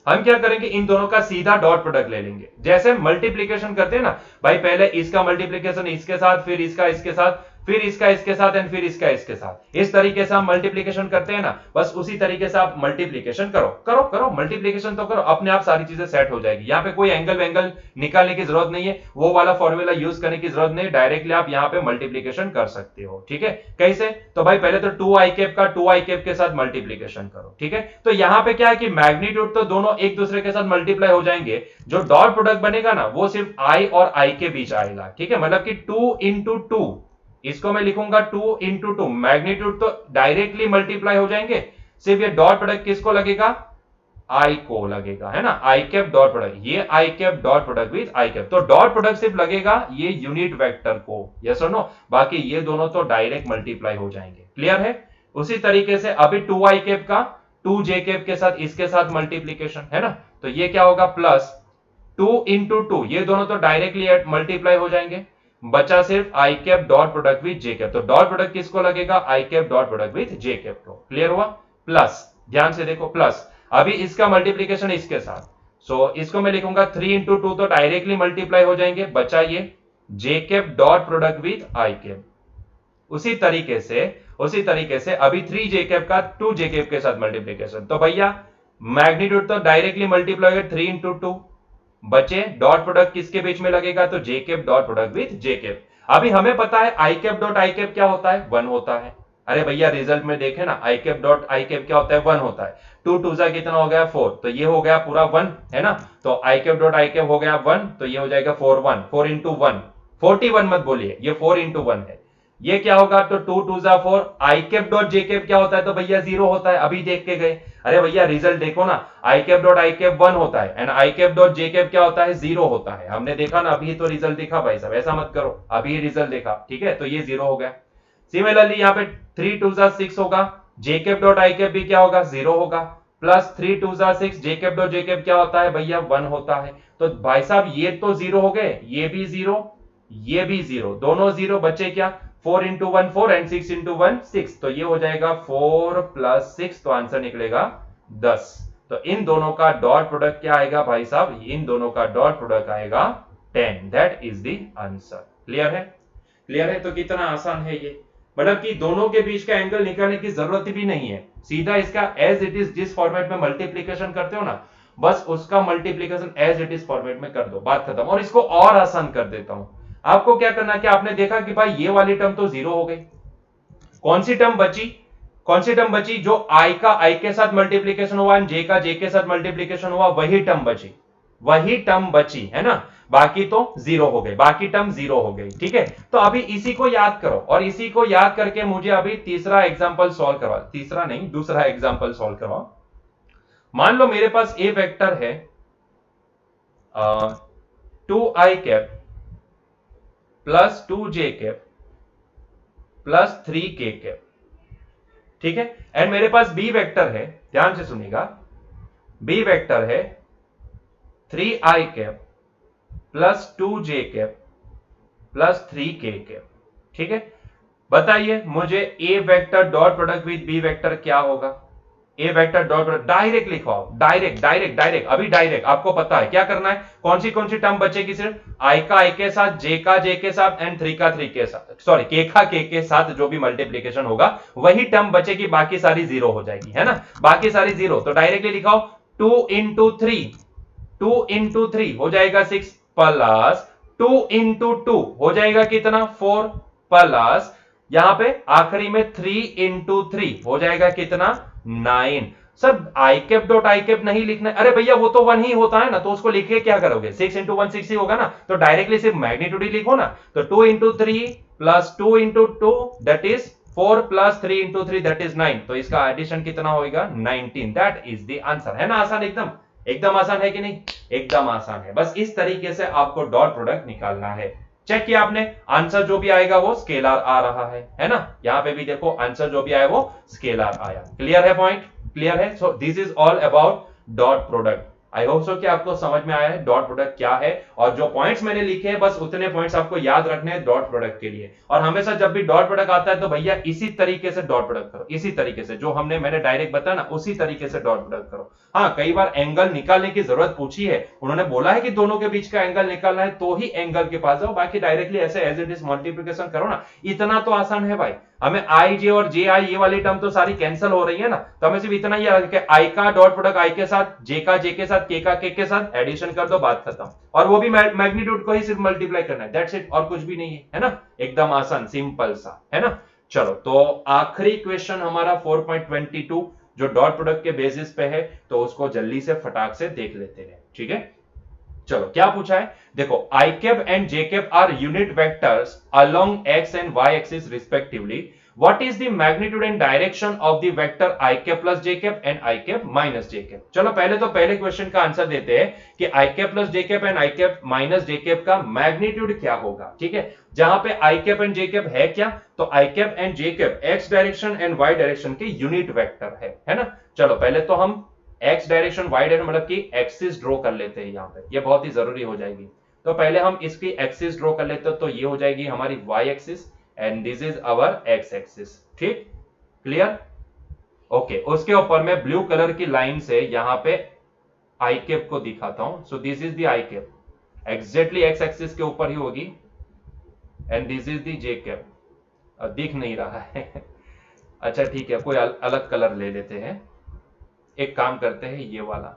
हम क्या करेंगे, इन दोनों का सीधा डॉट प्रोडक्ट ले लेंगे, जैसे मल्टीप्लीकेशन करते हैं ना भाई, पहले इसका मल्टीप्लीकेशन इसके साथ, फिर इसका इसके साथ, फिर इसका इसके साथ एंड फिर इसका इसके साथ। इस तरीके से हम मल्टीप्लीकेशन करते हैं ना, बस उसी तरीके से आप मल्टीप्लीकेशन करो करो करो, मल्टीप्लीकेशन तो करो, अपने आप सारी चीजें सेट हो जाएगी। यहाँ पे कोई एंगल वेंगल निकालने की जरूरत नहीं है, वो वाला फॉर्मूला यूज करने की जरूरत नहीं, डायरेक्टली आप यहाँ पे मल्टीप्लीकेशन कर सकते हो, ठीक है। कैसे, तो भाई पहले तो 2i कैप का 2i कैप के साथ मल्टीप्लीकेशन करो, ठीक है। तो यहाँ पे क्या है कि मैग्नीट्यूड तो दोनों एक दूसरे के साथ मल्टीप्लाई हो जाएंगे, जो डॉट प्रोडक्ट बनेगा ना वो सिर्फ i और i के बीच आएगा, ठीक है। मतलब कि 2 इंटू 2, इसको मैं लिखूंगा 2 इंटू 2, मैग्नीट्यूड तो डायरेक्टली मल्टीप्लाई हो जाएंगे, सिर्फ ये डॉट प्रोडक्ट किसको लगेगा, आई को लगेगा, है ना। आई कैप डॉट प्रोडक्ट, ये आई cap dot product with I cap, तो डॉट प्रोडक्ट सिर्फ लगेगा ये यूनिट वेक्टर को, यस और नो, बाकी ये दोनों तो डायरेक्ट मल्टीप्लाई हो जाएंगे। क्लियर है। उसी तरीके से अभी 2i कैप का 2j कैप के साथ इसके साथ मल्टीप्लीकेशन, है ना, तो ये क्या होगा प्लस 2 इंटू 2, ये दोनों तो डायरेक्टली मल्टीप्लाई हो जाएंगे, बचा सिर्फ I cap dot product with J cap, तो डॉट प्रोडक्ट किसको लगेगा, I cap dot product with J cap को। क्लियर हुआ। प्लस, ध्यान से देखो, प्लस अभी इसका मल्टीप्लीकेशन इसके साथ, सो इसको मैं लिखूंगा 3 इंटू 2, तो डायरेक्टली मल्टीप्लाई हो जाएंगे, बचा ये J cap dot product with I cap. उसी तरीके से अभी 3j कैप का 2j कैप के साथ मल्टीप्लीकेशन, तो भैया मैग्नीट्यूड तो डायरेक्टली मल्टीप्लाई होगा 3 इंटू 2, बचे डॉट प्रोडक्ट किसके बीच में लगेगा, तो J cap dot product with J cap. अभी हमें पता है आई कैप डॉट आई कैप क्या होता है, 1 होता है। अरे भैया रिजल्ट में देखे ना, आई कैप डॉट आई कैप क्या होता है, 1 होता है। 2 2 जा कितना हो गया 4, तो ये हो गया पूरा 1, है ना। तो I cap dot I cap हो गया 1, तो ये हो जाएगा 4 1, 4 इंटू 1, 41 मत बोलिए, ये 4 इंटू 1 है। ये क्या होगा, तो 2 2 जा 4, आई कैप डॉट जे कैप क्या होता है, तो भैया 0 होता है, अभी देख के गए। अरे भैया रिजल्ट देखो ना, आई कैप डॉट आई कैप 1 होता है and I cap dot J cap क्या होता है, 0 होता है। हमने देखा ना, अभी तो रिजल्ट दिखा भाई साहब, ऐसा मत करो, अभी रिजल्ट देखा, ठीक है, तो ये 0 हो गया। सिमिलरली यहाँ पे 3 2 जा 6 होगा, जे कैप डॉट आई कैप भी क्या होगा, 0 होगा, प्लस 3 2 जा 6, जे कैप डॉट जे कैप क्या होता है भैया, 1 होता है। तो भाई साहब ये तो 0 हो गए, ये भी 0, ये भी 0, दोनों 0, बचे क्या 4 इंटू 1 4 एंड 6 इंटू 1 6, तो ये हो जाएगा 4 प्लस 6, तो आंसर निकलेगा 10। तो इन दोनों का डॉट प्रोडक्ट क्या आएगा भाई साहब, इन दोनों का डॉट प्रोडक्ट आएगा 10, that is the answer. Clear है? क्लियर है? तो कितना आसान है ये, मतलब कि दोनों के बीच का एंगल निकालने की जरूरत भी नहीं है, सीधा इसका एज इट इज जिस फॉर्मेट में मल्टीप्लीकेशन करते हो ना, बस उसका multiplication as it is format में कर दो, बात खत्म। और इसको और आसान कर देता हूं, आपको क्या करना है कि आपने देखा कि भाई ये वाली टर्म तो जीरो हो गई, कौन सी टर्म बची? कौन सी टर्म बची? जो आई का आई के साथ मल्टीप्लीकेशन हुआ एंड जे का जे के साथ मल्टीप्लीकेशन हुआ, वही टर्म बची, वही टर्म बची है ना, बाकी तो जीरो हो गई, बाकी टर्म जीरो हो गई। ठीक है, तो अभी इसी को याद करो, और इसी को याद करके मुझे अभी तीसरा एग्जांपल सॉल्व करवा, तीसरा नहीं दूसरा एग्जांपल सॉल्व करवाओ। मान लो मेरे पास ए वेक्टर है 2i cap plus 2j cap plus 3k cap, ठीक है, एंड मेरे पास बी वेक्टर है, ध्यान से सुनिएगा, बी वेक्टर है 3i cap plus 2j cap plus 3k cap. ठीक है, बताइए मुझे A vector dot product with B vector क्या होगा? ए वेक्टर डॉट प्रोडक्ट डायरेक्ट लिखवाओ, डायरेक्ट डायरेक्ट डायरेक्ट, अभी डायरेक्ट आपको पता है क्या करना है, कौन सी टर्म बचेगी? सिर्फ आई का आई के साथ, जे का जे के साथ एंड 3 का 3 के साथ, सॉरी के का के साथ जो भी मल्टीप्लीकेशन होगा वही टर्म बचेगी, बाकी सारी जीरो हो जाएगी, है ना, बाकी सारी जीरो। तो डायरेक्टली लिखाओ 2 इंटू 3, 2 इंटू 3 हो जाएगा 6 प्लस 2 इंटू 2 हो जाएगा कितना 4 प्लस यहां पे आखिरी में 3 इंटू 3 हो जाएगा कितना 9। Sir I cap dot I cap नहीं लिखना है, अरे भैया वो तो 1 ही होता है ना, तो उसको लिख के क्या करोगे, 6 इंटू 1 6 ही होगा ना, तो डायरेक्टली सिर्फ मैग्नीट्यूड ही लिखो ना, तो 2 into 3 plus 2 into 2 that is 4 plus 3 into 3 that is 9, तो इसका एडिशन कितना होगा 19, दैट इज द आंसर। है ना आसान, एकदम एकदम आसान है कि नहीं? एकदम आसान है। बस इस तरीके से आपको डॉट प्रोडक्ट निकालना है। चेक किया आपने, आंसर जो भी आएगा वो स्केलर आ रहा है ना, यहां पे भी देखो आंसर जो भी आया वो स्केलर आया। क्लियर है पॉइंट? क्लियर है? So this is all about dot product. I hope so कि आपको समझ में आया है डॉट प्रोडक्ट क्या है, और जो पॉइंट्स मैंने लिखे हैं बस उतने पॉइंट्स आपको याद रखने हैं डॉट प्रोडक्ट के लिए। और हमेशा जब भी डॉट प्रोडक्ट आता है तो भैया इसी तरीके से डॉट प्रोडक्ट करो, इसी तरीके से जो मैंने डायरेक्ट बताया ना उसी तरीके से डॉट प्रोडक्ट करो। हाँ, कई बार एंगल निकालने की जरूरत पूछी है, उन्होंने बोला है कि दोनों के बीच का एंगल निकालना है तो ही एंगल के पास जाओ, बाकी डायरेक्टली ऐसे एज इट इज मल्टीप्लिकेशन करो ना, इतना तो आसान है भाई। हमें आई जे और जे आई ये वाली टर्म तो सारी कैंसिल हो रही है ना, तो हमें सिर्फ इतना ही याद कि आई का डॉट प्रोडक्ट आई के साथ, जे का जे के साथ, के का के साथ एडिशन कर दो, बात खत्म। और वो भी मैग्नीट्यूड को ही सिर्फ मल्टीप्लाई करना है, दैट्स इट, और कुछ भी नहीं है ना, एकदम आसान सिंपल सा, है ना। चलो तो आखिरी क्वेश्चन हमारा 4.22 जो डॉट प्रोडक्ट के बेसिस पे है, तो उसको जल्दी से फटाक से देख लेते हैं। ठीक है, चलो क्या पूछा है, देखो I cap and J cap are unit vectors along X and Y axis respectively, what is the magnitude and direction of the vector i cap plus j cap and i cap minus j cap? चलो पहले तो पहले question का answer देते हैं कि i cap plus j cap and i cap minus j cap का magnitude क्या होगा। ठीक है, जहां पे i cap and j cap है क्या, तो i cap and j cap x direction and y direction के यूनिट वेक्टर है ना। चलो पहले तो हम x डायरेक्शन y डायरेक्शन मतलब कि एक्सिस ड्रॉ कर लेते हैं, यहाँ पे ये बहुत ही जरूरी हो जाएगी। तो पहले हम इसकी एक्सिस ड्रॉ कर लेते हैं, तो ये हो जाएगी हमारी y axis and this is our x axis. ठीक, क्लियर? ओके, उसके ऊपर मैं ब्लू कलर की लाइन से यहां पे आई कैप को दिखाता हूं। सो this is the I cap, exactly x axis के ऊपर ही होगी, and this is the J cap. दिख नहीं रहा है अच्छा ठीक है, कोई अलग कलर ले लेते हैं, एक काम करते हैं, ये वाला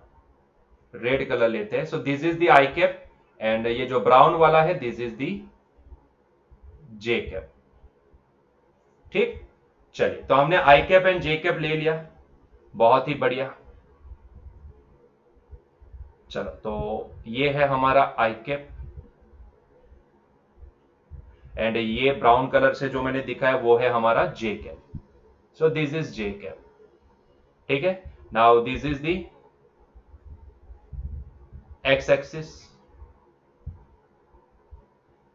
रेड कलर लेते हैं। सो this is the I cap and ये जो ब्राउन वाला है this is the J cap. ठीक, चलिए तो हमने आई कैप एंड जे कैप ले लिया, बहुत ही बढ़िया। चलो तो ये है हमारा आई कैप एंड ये ब्राउन कलर से जो मैंने दिखाया वो है हमारा J cap. So this is J cap. ठीक है, now this is the X axis,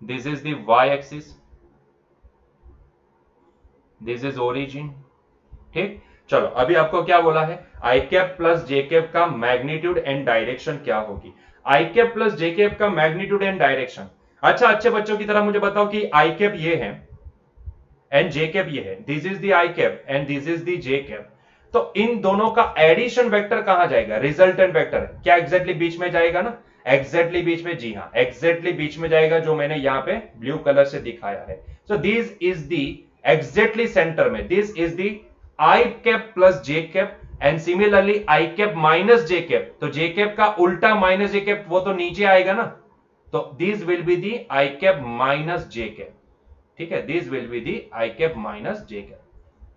this is the Y axis, this is origin. ठीक, चलो अभी आपको क्या बोला है, आई कैप प्लस जे कैप का मैग्नीट्यूड एंड डायरेक्शन क्या होगी। I cap plus J cap का मैग्नीट्यूड एंड डायरेक्शन, अच्छा अच्छे बच्चों की तरह मुझे बताओ कि आई कैप ये है एंड जे कैप ये है, this is the I cap and this is the J cap, तो इन दोनों का एडिशन वेक्टर कहां जाएगा, रिजल्टेंट वेक्टर क्या एग्जैक्टली बीच में जाएगा ना, एग्जैक्टली बीच में, जी हाँ एग्जैक्टली बीच में जाएगा, जो मैंने यहां पे ब्लू कलर से दिखाया है। So this is the exactly centre में, this is the I cap plus J cap and similarly I cap minus J cap. तो जे कैप का उल्टा माइनस जे कैप, वो तो नीचे आएगा ना, तो this will be the I cap minus J cap. ठीक है, this will be the I cap minus J cap.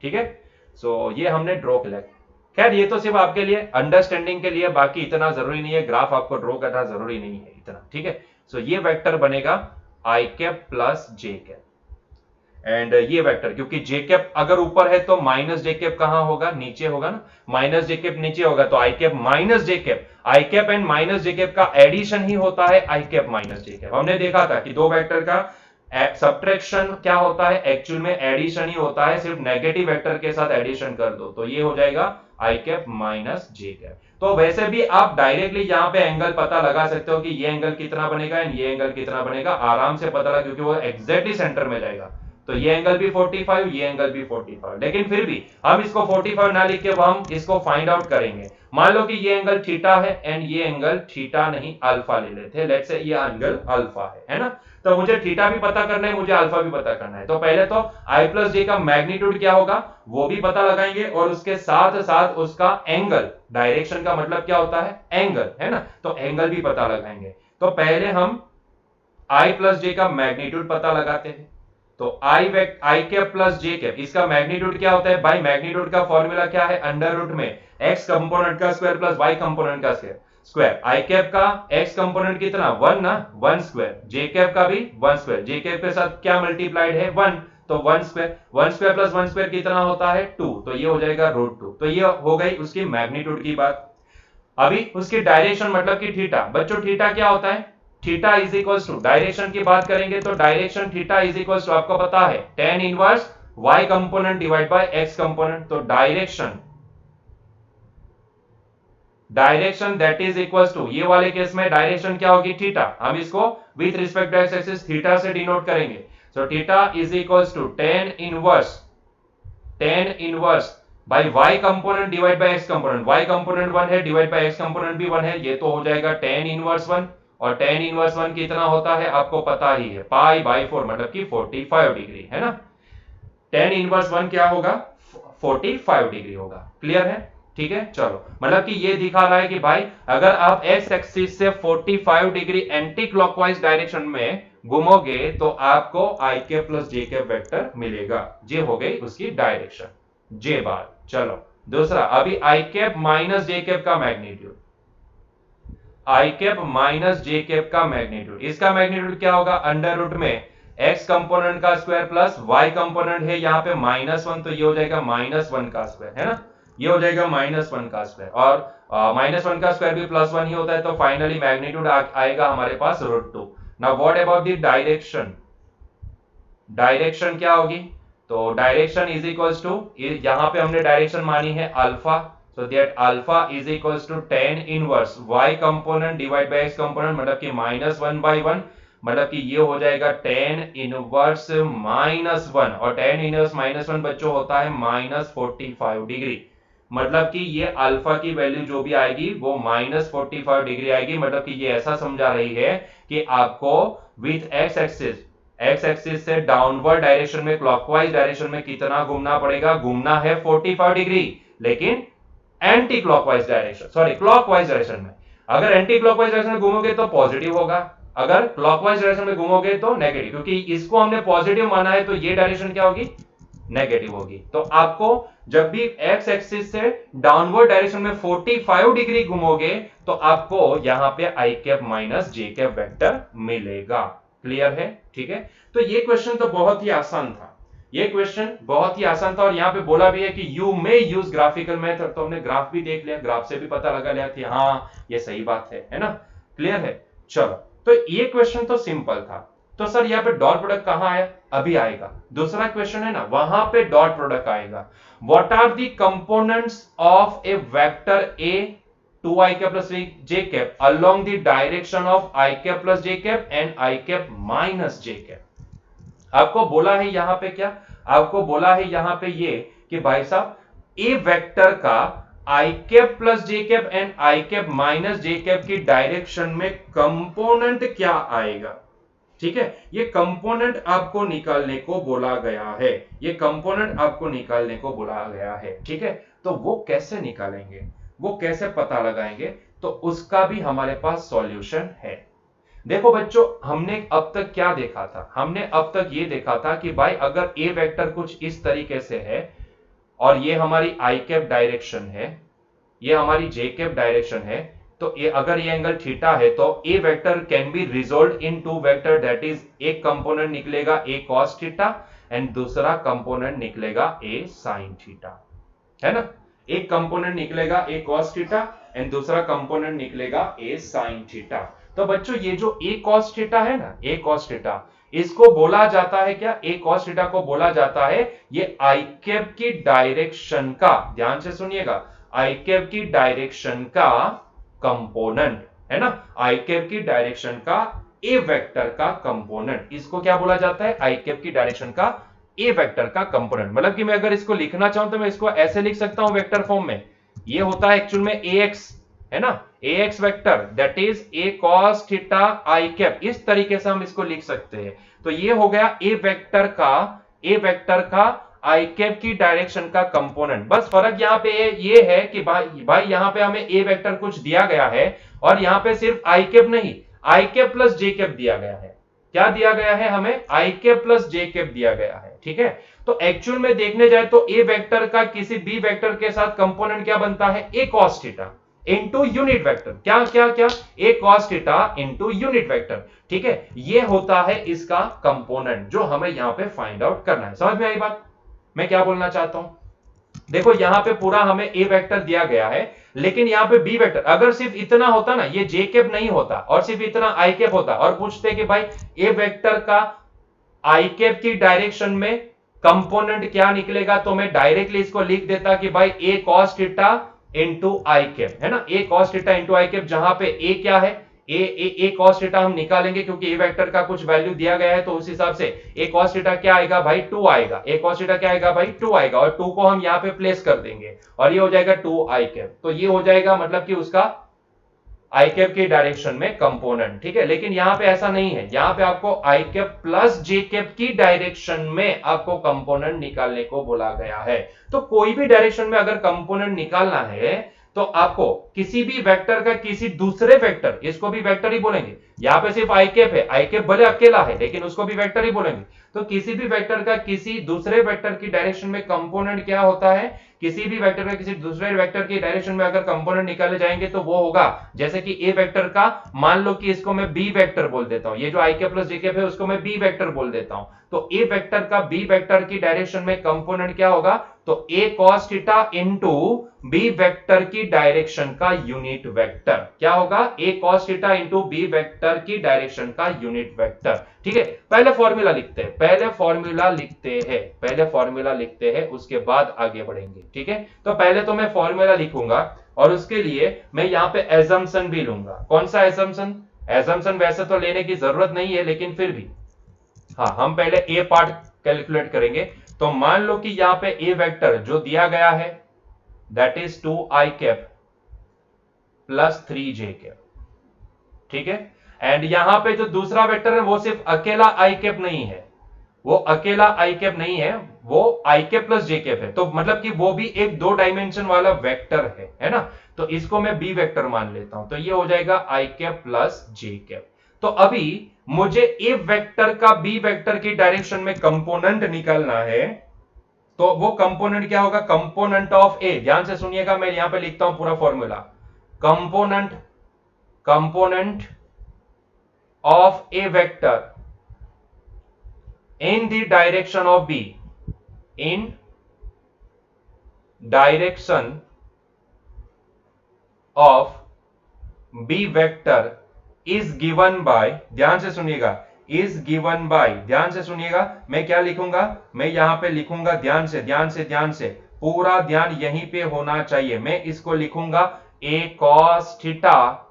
ठीक है, सो ये हमने ड्रॉ किया। खैर ये तो सिर्फ आपके लिए अंडरस्टैंडिंग के लिए, बाकी इतना जरूरी नहीं है, ग्राफ आपको ड्रॉ करना जरूरी नहीं है इतना। ठीक है, सो ये वेक्टर बनेगा I cap plus J cap and ये वेक्टर, क्योंकि जे कैप अगर ऊपर है तो माइनस जे कैप कहां होगा, नीचे होगा ना, माइनस जे कैप नीचे होगा, तो I cap minus J cap, I cap and minus J cap का एडिशन ही होता है आई कैप माइनस जे कैप। हमने देखा था कि दो वेक्टर का सब्ट्रैक्शन क्या होता है, एक्चुअल में एडिशन ही होता है, सिर्फ नेगेटिव वेक्टर के साथ एडिशन कर दो, तो ये हो जाएगा आई कैप माइनस जे कैप। तो वैसे भी आप डायरेक्टली यहां पे एंगल पता लगा सकते हो कि ये एंगल कितना बनेगा एंड ये एंगल कितना बनेगा, आराम से पता लगा, क्योंकि वो एग्जैक्टली सेंटर में जाएगा। तो ये एंगल भी 45, ये एंगल भी 45, लेकिन फिर भी हम इसको 45 ना लिख के हम इसको फाइंड आउट करेंगे। मान लो कि ये एंगल थीटा है एंड ये एंगल थीटा नहीं अल्फा ले लेते हैं, लेट्स से ये एंगल अल्फा है ना, तो मुझे थीटा भी पता करना है, मुझे अल्फा भी पता करना है। तो पहले तो आई प्लस जे का मैग्नीट्यूड क्या होगा वो भी पता लगाएंगे, और उसके साथ साथ उसका एंगल, डायरेक्शन का मतलब क्या होता है एंगल, है ना, तो एंगल भी पता लगाएंगे। तो पहले हम आई प्लस जे का मैग्नीट्यूड पता लगाते हैं। तो I cap plus J cap, इसका मैग्नीट्यूड क्या होता है भाई, मैग्नीट्यूड का फॉर्मूला क्या है, अंडर रूट में एक्स कंपोनेंट का स्क्वायर प्लस वाई कंपोनेंट का स्क्वायर। आई कैप का एक्स कंपोनेंट कितना 1 ना, 1 स्क्वायर, जे कैप का भी 1 स्क्वायर, जे कैप के साथ क्या मल्टीप्लाइड है 1, तो 1 स्क्वायर, 1 स्क्वायर प्लस 1 स्क्वायर कितना होता है 2, तो ये हो जाएगा √2। तो ये हो गई उसकी मैग्नीट्यूड की बात। अभी उसकी डायरेक्शन मतलब कि थीटा, बच्चों थीटा क्या होता है, theta is equal to, direction की बात करेंगे तो direction theta is equal to आपको पता है tan inverse y component divide by x component. तो direction that is equal to, ये वाले केस में डायरेक्शन क्या होगी थीटा, हम इसको with respect to x axis theta से डिनोट करेंगे। So theta is equal to tan inverse by y component divide by x component, y component 1 है डिवाइड बाय x कंपोनेंट भी 1 है, ये तो हो जाएगा tan इनवर्स 1, और tan इनवर्स 1 कितना होता है आपको पता ही है, पाई बाय 4 मतलब कि 45 डिग्री, है ना। tan इनवर्स 1 क्या होगा 45 डिग्री होगा, क्लियर है। ठीक है, चलो मतलब कि ये दिखा रहा है कि भाई अगर आप x एक्सिस से 45 डिग्री एंटी क्लॉकवाइज डायरेक्शन में घूमोगे तो आपको आई कैप प्लस जे कैप वेक्टर मिलेगा। ये हो गई उसकी डायरेक्शन, जे बार। चलो दूसरा, अभी आई कैप माइनस जे कैप का मैग्नीट्यूड, आई कैप माइनस जे कैप का मैग्नीट्यूड, इसका मैग्नीट्यूड क्या होगा, अंडर रूट में x कंपोनेंट का स्क्वायर प्लस y कंपोनेंट है यहाँ पे -1, तो ये हो जाएगा -1 का स्क्वायर, है ना, ये हो जाएगा -1 का स्क्वायर, और -1 का स्क्वायर भी +1 ही होता है, तो फाइनली मैग्नीट्यूड आएगा हमारे पास √2। Now what about the direction, direction क्या होगी, तो डायरेक्शन इज इक्वल्स टू, यहां पे हमने डायरेक्शन मानी है alpha, so that alpha is equals to tan inverse y component divide by x component, मतलब कि -1/1, मतलब कि ये हो जाएगा tan इनवर्स -1, और tan इनवर्स -1 बच्चों होता है -45 डिग्री, मतलब कि ये अल्फा की वैल्यू जो भी आएगी वो -45 डिग्री आएगी, मतलब कि ये ऐसा समझा रही है कि आपको विथ एक्स एक्सिस से डाउनवर्ड डायरेक्शन में, क्लॉकवाइज डायरेक्शन में कितना घूमना पड़ेगा, घूमना है 45 डिग्री, लेकिन anti clockwise direction, sorry clockwise direction में। अगर एंटी क्लॉकवाइज डायरेक्शन में घूमोगे तो पॉजिटिव होगा, अगर क्लॉकवाइज डायरेक्शन में घूमोगे तो नेगेटिव, क्योंकि इसको हमने पॉजिटिव माना है तो ये डायरेक्शन क्या होगी नेगेटिव होगी। तो आपको जब भी एक्स एक्सिस से डाउनवर्ड डायरेक्शन में 45 डिग्री घूमोगे तो आपको यहां पे आई कैप माइनस जे कैप वेक्टर मिलेगा, क्लियर है। ठीक है, तो ये क्वेश्चन तो बहुत ही आसान था, ये क्वेश्चन बहुत ही आसान था, और यहां पे बोला भी है कि you may use graphical method, तो हमने ग्राफ भी देख लिया, ग्राफ से भी पता लगा लिया कि हाँ ये सही बात है ना, क्लियर है। चलो तो ये क्वेश्चन तो सिंपल था, तो सर यहाँ पे डॉट प्रोडक्ट कहां आया, अभी आएगा, दूसरा क्वेश्चन है ना वहां पे डॉट प्रोडक्ट आएगा। What are the components of A vector a 2i cap plus j cap along the direction of i cap plus j cap and i cap minus j cap। आपको बोला है यहां पे क्या, आपको बोला है यहां पे ये कि भाई साहब ए वेक्टर का I cap plus J cap and I cap minus J cap की डायरेक्शन में कंपोनेंट क्या आएगा। ठीक है, ये कंपोनेंट आपको निकालने को बोला गया है, ये कंपोनेंट आपको निकालने को बोला गया है। ठीक है, तो वो कैसे निकालेंगे, वो कैसे पता लगाएंगे, तो उसका भी हमारे पास सॉल्यूशन है। देखो बच्चों, हमने अब तक क्या देखा था, हमने अब तक ये देखा था कि भाई अगर ए वेक्टर कुछ इस तरीके से है और ये हमारी आई कैप डायरेक्शन है, ये हमारी जे कैप डायरेक्शन है, तो ये अगर ये एंगल थीटा है तो A vector can be resolve in two vector, that is एक कंपोनेंट निकलेगा ए कॉस थीटा एंड दूसरा कंपोनेंट निकलेगा ए साइन थीटा, है ना। एक कंपोनेंट निकलेगा ए कॉस थीटा एंड दूसरा कंपोनेंट निकलेगा ए साइन थीटा। तो बच्चों ये जो ए कॉस थीटा है ना, ए कॉस थीटा, इसको बोला जाता है क्या, ए कॉस थीटा को बोला जाता है ये आई कैप की डायरेक्शन का, ध्यान से सुनिएगा, आई कैप की डायरेक्शन का कंपोनेंट, है ना, आई कैप की डायरेक्शन का ए वेक्टर का कंपोनेंट, इसको क्या बोला जाता है, आई कैप की डायरेक्शन का ए वेक्टर का कंपोनेंट। मतलब कि मैं अगर इसको लिखना चाहूं तो मैं इसको ऐसे लिख सकता हूं वेक्टर फॉर्म में, ये होता है एक्चुअल में ax, है ना, ax vector that is a cos theta I cap, इस तरीके से हम इसको लिख सकते हैं। तो ये हो गया ए वेक्टर का आई कैप की डायरेक्शन का कंपोनेंट। बस फर्क यहां पे ये है कि भाई यहां पे हमें ए वेक्टर कुछ दिया गया है और यहां पे सिर्फ आई कैप नहीं, आई कैप प्लस जे कैप दिया गया है। क्या दिया गया है हमें, आई कैप प्लस जे कैप दिया गया है। ठीक है, तो एक्चुअल में देखने जाए तो ए वेक्टर का किसी बी वेक्टर के साथ कंपोनेंट क्या बनता है, A cos theta into unit vector, क्या क्या क्या, A cos theta into unit vector. ठीक है, ये होता है इसका कंपोनेंट जो हमें यहां पे फाइंड आउट करना है। समझ में आई बात, मैं क्या बोलना चाहता हूं। देखो यहां पे पूरा हमें ए वेक्टर दिया गया है, लेकिन यहां पे बी वेक्टर, अगर सिर्फ इतना होता ना, ये जे कैप नहीं होता और सिर्फ इतना आई कैप होता और पूछते कि भाई ए वेक्टर का आई कैप की डायरेक्शन में कंपोनेंट क्या निकलेगा, तो मैं डायरेक्टली इसको लिख देता कि भाई ए कॉस थीटा इंटू आई कैप, है ना, ए कॉस थीटा इंटू आई कैप, जहां पे ए क्या है, ए कॉस थीटा हम निकालेंगे क्योंकि ए वेक्टर का कुछ वैल्यू दिया गया है, तो उस हिसाब से ए कॉस थीटा क्या आएगा भाई 2 आएगा, ए कॉस थीटा क्या आएगा भाई 2 आएगा, और 2 को हम यहां पे प्लेस कर देंगे और ये हो जाएगा 2 आई कैप। तो ये हो जाएगा मतलब कि उसका आई कैप की डायरेक्शन में कंपोनेंट। ठीक है, लेकिन यहां पे ऐसा नहीं है, यहां पे आपको आई कैप प्लस जे कैप की डायरेक्शन में आपको कंपोनेंट निकालने को बोला गया है। तो कोई भी डायरेक्शन में अगर कंपोनेंट निकालना है तो आपको किसी भी वेक्टर का किसी दूसरे वेक्टर, इसको भी वेक्टर ही बोलेंगे, यहां पे सिर्फ आई कैप है, आई कैप भले अकेला है लेकिन उसको भी वेक्टर ही बोलेंगे, तो किसी भी वेक्टर का किसी दूसरे वेक्टर की डायरेक्शन में कंपोनेंट क्या होता है, किसी भी वेक्टर का किसी दूसरे वेक्टर की डायरेक्शन में अगर कंपोनेंट निकाले जाएंगे तो वो होगा, जैसे कि ए वेक्टर का मान लो कि इसको मैं बी वेक्टर बोल देता हूं, ये जो I cap plus J cap है उसको मैं बी वेक्टर बोल देता हूं, तो ए वेक्टर का बी वेक्टर की डायरेक्शन में कंपोनेंट क्या होगा, तो ए cos theta into B vector की डायरेक्शन का यूनिट वेक्टर, क्या होगा, A cos theta into B vector की डायरेक्शन का यूनिट वेक्टर। ठीक है, पहले फॉर्मूला लिखते हैं, पहले फॉर्मूला लिखते हैं उसके बाद आगे बढ़ेंगे। ठीक है, तो पहले तो मैं फॉर्मूला लिखूंगा और उसके लिए मैं यहां पे एजम्पशन भी लूंगा। कौन सा एजम्पशन, एजम्पशन वैसे तो लेने की जरूरत नहीं है लेकिन फिर भी हाँ, हम पहले ए पार्ट कैलकुलेट करेंगे। तो मान लो कि यहां पे ए वेक्टर जो दिया गया है that is 2 I cap plus 3 J cap. ठीक है, एंड यहां पे जो दूसरा वेक्टर है वो सिर्फ अकेला आई कैप नहीं है, वो अकेला आई कैप नहीं है, वो आई कैप प्लस जे कैप है, तो मतलब कि वो भी एक 2 डायमेंशन वाला वेक्टर है ना, तो इसको मैं बी वेक्टर मान लेता हूं, तो ये हो जाएगा आई कैप प्लस जे कैप। तो अभी मुझे ए वेक्टर का बी वेक्टर की डायरेक्शन में कंपोनेंट निकालना है, तो वो कंपोनेंट क्या होगा, कंपोनेंट ऑफ ए, ध्यान से सुनिएगा, मैं यहां पे लिखता हूं पूरा formula, component of A vector in the direction of B, in direction of B vector is given by, ध्यान से सुनिएगा, is given by, ध्यान से सुनिएगा, मैं क्या लिखूंगा, मैं यहां पे लिखूंगा, ध्यान से पूरा ध्यान यहीं पे होना चाहिए, मैं इसको लिखूंगा a cos थीटा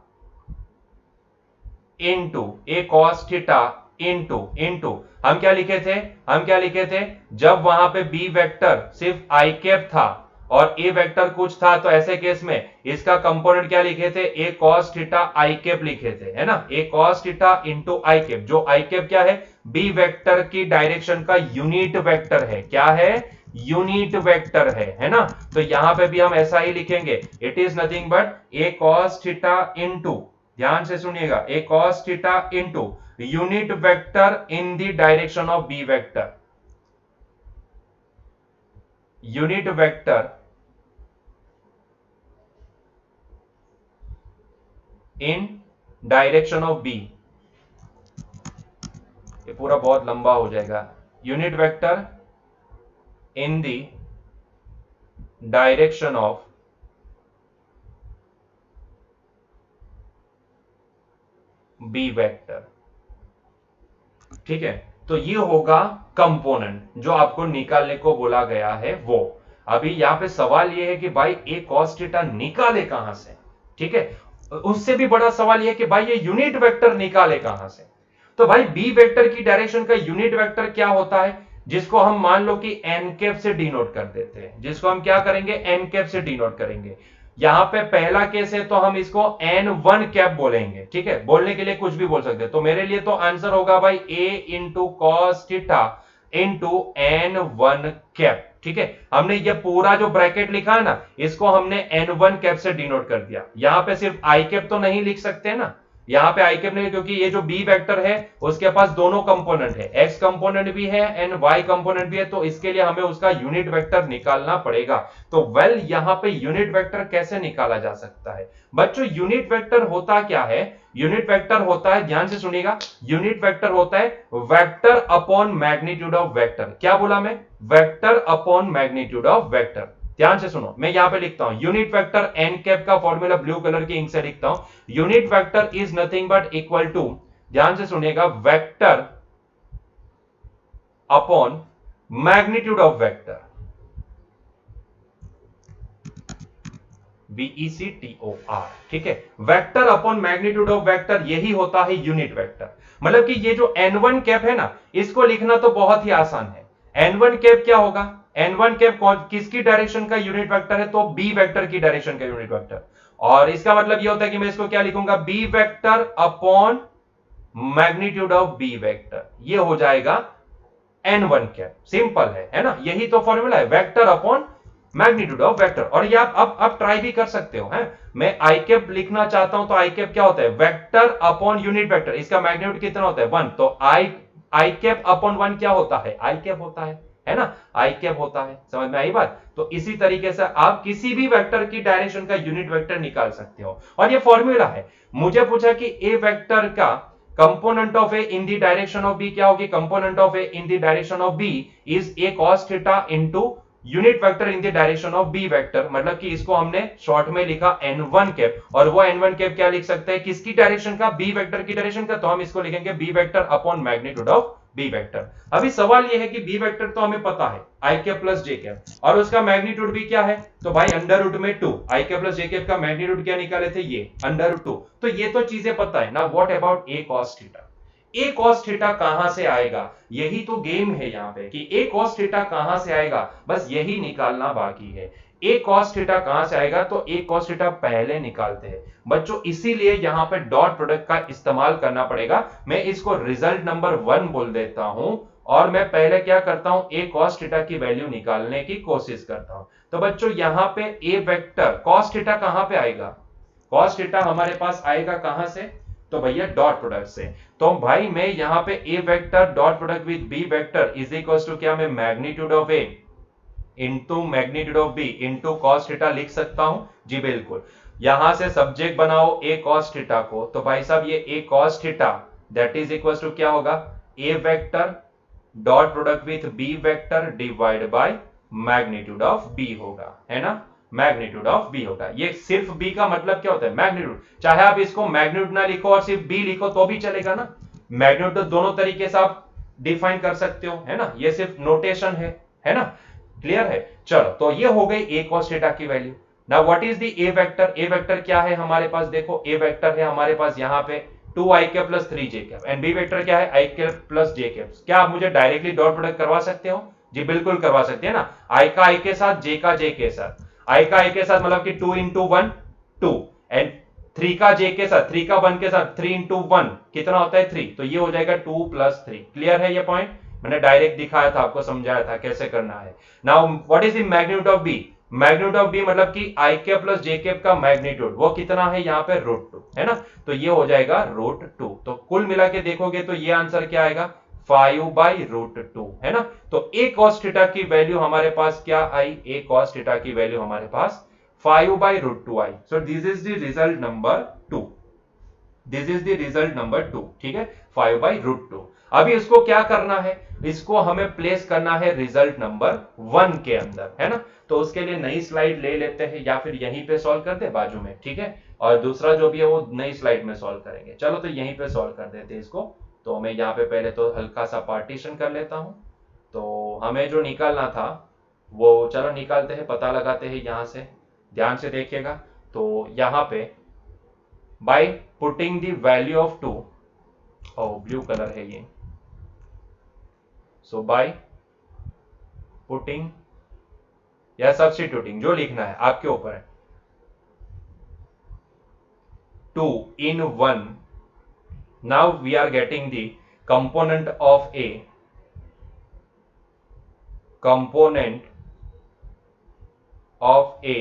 इंटू हम क्या लिखे थे, जब वहां पे बी वेक्टर सिर्फ आई कैप था और ए वेक्टर कुछ था, तो ऐसे केस में इसका कंपोनेंट क्या लिखे थे, ए कॉस थीटा आई कैप लिखे थे, है ना, ए कॉस थीटा इंटू आई कैप, जो आई कैप क्या है, बी वेक्टर की डायरेक्शन का यूनिट वेक्टर है, क्या है, यूनिट वेक्टर है ना। तो यहां पे भी हम ऐसा ही लिखेंगे, it is nothing but A cos theta into, ध्यान से सुनिएगा, A cos theta into unit vector in the direction of B vector, unit vector in direction of B, ये पूरा बहुत लंबा हो जाएगा, unit vector in the direction of B vector, ठीक है। तो ये होगा कंपोनेंट जो आपको निकालने को बोला गया है वो। अभी यहां पे सवाल ये है कि भाई ए कॉस थीटा निकाले कहां से, ठीक है। उससे भी बड़ा सवाल ये है कि भाई ये यूनिट वेक्टर निकाले कहां से। तो भाई बी वेक्टर की डायरेक्शन का यूनिट वेक्टर क्या होता है, जिसको हम मान लो कि एन कैप से डिनोट कर देते हैं, जिसको हम क्या करेंगे, एन कैप से डिनोट करेंगे। यहां पे पहला केस है तो हम इसको n1 कैप बोलेंगे, ठीक है, बोलने के लिए कुछ भी बोल सकते हैं। तो मेरे लिए तो आंसर होगा भाई a into cos theta into n1 cap, ठीक है। हमने ये पूरा जो ब्रैकेट लिखा है ना, इसको हमने n1 कैप से डिनोट कर दिया। यहां पे सिर्फ आई कैप तो नहीं लिख सकते ना, यहां पे आई कैप नहीं, क्योंकि ये जो बी वेक्टर है उसके पास दोनों कंपोनेंट है, एक्स कंपोनेंट भी है एंड वाई कंपोनेंट भी है, तो इसके लिए हमें उसका यूनिट वेक्टर निकालना पड़ेगा। तो वेल यहां पे यूनिट वेक्टर कैसे निकाला जा सकता है बच्चों, यूनिट वेक्टर होता क्या है, यूनिट वेक्टर होता है, ध्यान से सुनिएगा, यूनिट वेक्टर होता है vector upon magnitude of vector. क्या बोला मैं, vector upon magnitude of vector. ध्यान से सुनो, मैं यहां पे लिखता हूं यूनिट वेक्टर एन कैप का फॉर्मूला ब्लू कलर की इंक से लिखता हूं, unit vector is nothing but equal to, ध्यान से सुनिएगा, vector upon magnitude of vector, VECTOR, ठीक है, vector upon magnitude of vector, यही होता है यूनिट वेक्टर। मतलब कि ये जो n1 कैप है ना, इसको लिखना तो बहुत ही आसान है। n1 कैप क्या होगा, n1 कैप किसकी डायरेक्शन का यूनिट वेक्टर है, तो बी वेक्टर की डायरेक्शन का यूनिट वेक्टर। और इसका मतलब ये होता है कि मैं इसको क्या लिखूंगा, b vector upon magnitude of B vector, ये हो जाएगा n1 कैप। सिंपल है ना, यही तो फॉर्मूला है, vector upon magnitude of vector. और ये आप ट्राई भी कर सकते हो, है, मैं आई कैप लिखना चाहता हूं तो आई कैप क्या होता है, वेक्टर अपॉन यूनिट वेक्टर, इसका मैग्नीट्यूड कितना होता है, 1, तो आई कैप अपॉन 1 क्या होता है, आई कैप होता है ना, आई कैप होता है। समझ में आई बात। तो इसी तरीके से आप किसी भी वेक्टर की डायरेक्शन का यूनिट वेक्टर निकाल सकते हो, और ये फॉर्मूला है। मुझे पूछा कि ए वेक्टर का component of a in the direction of b क्या होगी, component of a in the direction of b is a cos theta into unit vector in the direction of B vector. मतलब कि इसको हमने short में लिखा n1 cap, और वो n1 कैप क्या लिख सकते हैं, किसकी डायरेक्शन का, बी वेक्टर की डायरेक्शन का, तो हम इसको लिखेंगे b vector upon magnitude of B vector. अभी सवाल ये है कि बी वेक्टर तो हमें पता है आई कैप प्लस जे कैप, और उसका मैग्नीट्यूड भी क्या है, तो भाई अंडर रूट में 2, I cap plus J cap का मैग्नीट्यूड क्या निकाले थे, ये अंडर रूट 2। तो ये तो चीजें पता है ना, what about A cos theta, A cos theta कहां से आएगा, यही तो गेम है यहां पे कि ए कॉस थीटा कहां से आएगा, बस यही निकालना बाकी है। ए कॉस थीटा कहां से आएगा, तो ए कॉस थीटा पहले निकालते हैं बच्चों, इसीलिए यहां पे डॉट प्रोडक्ट का इस्तेमाल करना पड़ेगा। मैं इसको रिजल्ट नंबर 1 बोल देता हूं, और मैं पहले क्या करता हूं, ए कॉस थीटा की वैल्यू निकालने की कोशिश करता हूं। तो बच्चों यहां पे ए वेक्टर कॉस थीटा कहां पे आएगा, कॉस थीटा हमारे पास आएगा कहां से, तो भैया डॉट प्रोडक्ट से। तो भाई मैं यहां पे ए vector dot product with B vector is equal to क्या, मैं magnitude of A into magnitude of B into cos theta लिख सकता हूं, जी बिल्कुल। यहां से सब्जेक्ट बनाओ ए कॉस थीटा को, तो भाई साहब ये A cos theta that is equal to क्या होगा, ए vector dot product with B vector divide by magnitude of B होगा, है ना, मैग्नीट्यूड ऑफ बी होगा। ये सिर्फ बी का मतलब क्या होता है, मैग्नीट्यूड। चाहे आप इसको मैग्नीट्यूड ना लिखो और सिर्फ बी लिखो तो भी चलेगा ना, मैग्नीट्यूड तो दोनों तरीके से आप डिफाइन कर सकते हो, है ना, ये सिर्फ नोटेशन है ना, क्लियर है। चलो तो ये हो गई ए कॉस थीटा की value. Now what is the A vector, A vector क्या है हमारे पास, देखो ए वेक्टर है हमारे पास यहाँ पे 2i cap plus 3j cap, and B vector क्या है, i cap plus j cap. क्या आप मुझे डायरेक्टली डॉट प्रोडक्ट करवा सकते हो, जी बिल्कुल करवा सकते हैं ना, आई का आई के साथ, जे का जे के साथ, आई का आई के साथ मतलब कि 2 इंटू 1 2, एंड 3 का जे के साथ, 3 का 1 के साथ 3 इंटू 1 कितना होता है 3, तो ये हो जाएगा 2 प्लस 3। क्लियर है ये पॉइंट, मैंने डायरेक्ट दिखाया था आपको, समझाया था कैसे करना है। Now what is the magnitude of B, magnitude of B मतलब कि i cap plus J cap का मैग्नीट्यूड वो कितना है यहाँ पे √2 है ना, तो ये हो जाएगा √2। तो कुल मिला के देखोगे तो ये आंसर क्या आएगा 5/√2 है ना। तो a cos थीटा की वैल्यू हमारे पास क्या आई, a cos थीटा की वैल्यू हमारे पास 5/√2 आई। So this is the result number 2, this is the result number 2, ठीक है 5/√2। अभी इसको क्या करना है, इसको हमें प्लेस करना है रिजल्ट नंबर 1 के अंदर है ना। तो उसके लिए नई स्लाइड ले लेते हैं या फिर यहीं पे सॉल्व करते हैं बाजू में, ठीक है, और दूसरा जो भी है वो नई स्लाइड में सॉल्व करेंगे। चलो तो यहीं पे सॉल्व कर देते हैं इसको। तो मैं यहाँ पे पहले तो हल्का सा पार्टीशन कर लेता हूं। तो हमें जो निकालना था वो चलो निकालते हैं, पता लगाते हैं यहां से, ध्यान से देखिएगा। तो यहां पे by putting the value of 2, blue colour है ये, सो बाय पुटिंग या सब्स्टिट्यूटिंग, जो लिखना है आपके ऊपर है, 2 in 1, now we are getting the component of a, component of a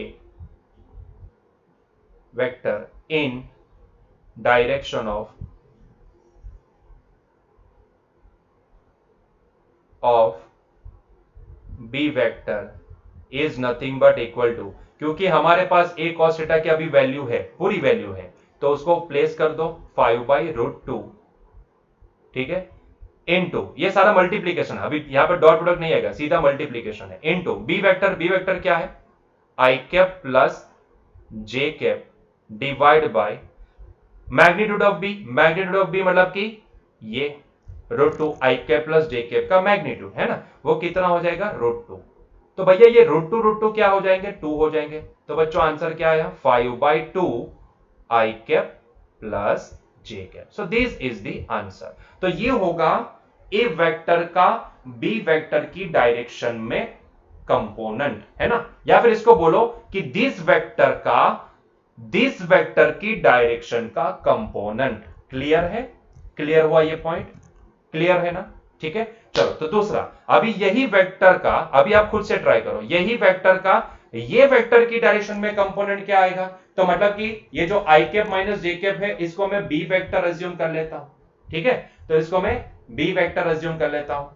vector in direction of b vector is nothing but equal to, क्योंकि हमारे पास a cos थीटा की अभी वैल्यू है, पूरी वैल्यू है, तो उसको प्लेस कर दो 5/√2, ठीक है, इनटू ये सारा मल्टीप्लीकेशन, अभी यहां पर डॉट प्रोडक्ट नहीं आएगा, सीधा मल्टीप्लीकेशन है, into B vector, B vector क्या है आई cap plus J cap divide by magnitude of B, magnitude of B मतलब कि ये √2 I cap plus J cap का मैग्नीट्यूड है ना, वो कितना हो जाएगा √2। तो भैया ये √2 क्या हो जाएंगे 2 हो जाएंगे, तो बच्चों आंसर क्या आया 5/2 i cap plus J cap. So this is the answer. तो ये होगा ए वेक्टर का बी वेक्टर की डायरेक्शन में कंपोनेंट है ना, या फिर इसको बोलो कि दिस वेक्टर की डायरेक्शन का कंपोनेंट। क्लियर है, क्लियर हुआ ये पॉइंट, क्लियर है ना, ठीक है। चलो तो दूसरा, अभी यही वेक्टर का, अभी आप खुद से ट्राई करो, यही वेक्टर का ये वेक्टर की डायरेक्शन में कंपोनेंट क्या आएगा, तो मतलब कि ये जो I cap minus J cap है इसको मैं बी वेक्टर अज्यूम कर लेता हूं, ठीक है, तो इसको मैं बी वेक्टर अज्यूम कर लेता हूं।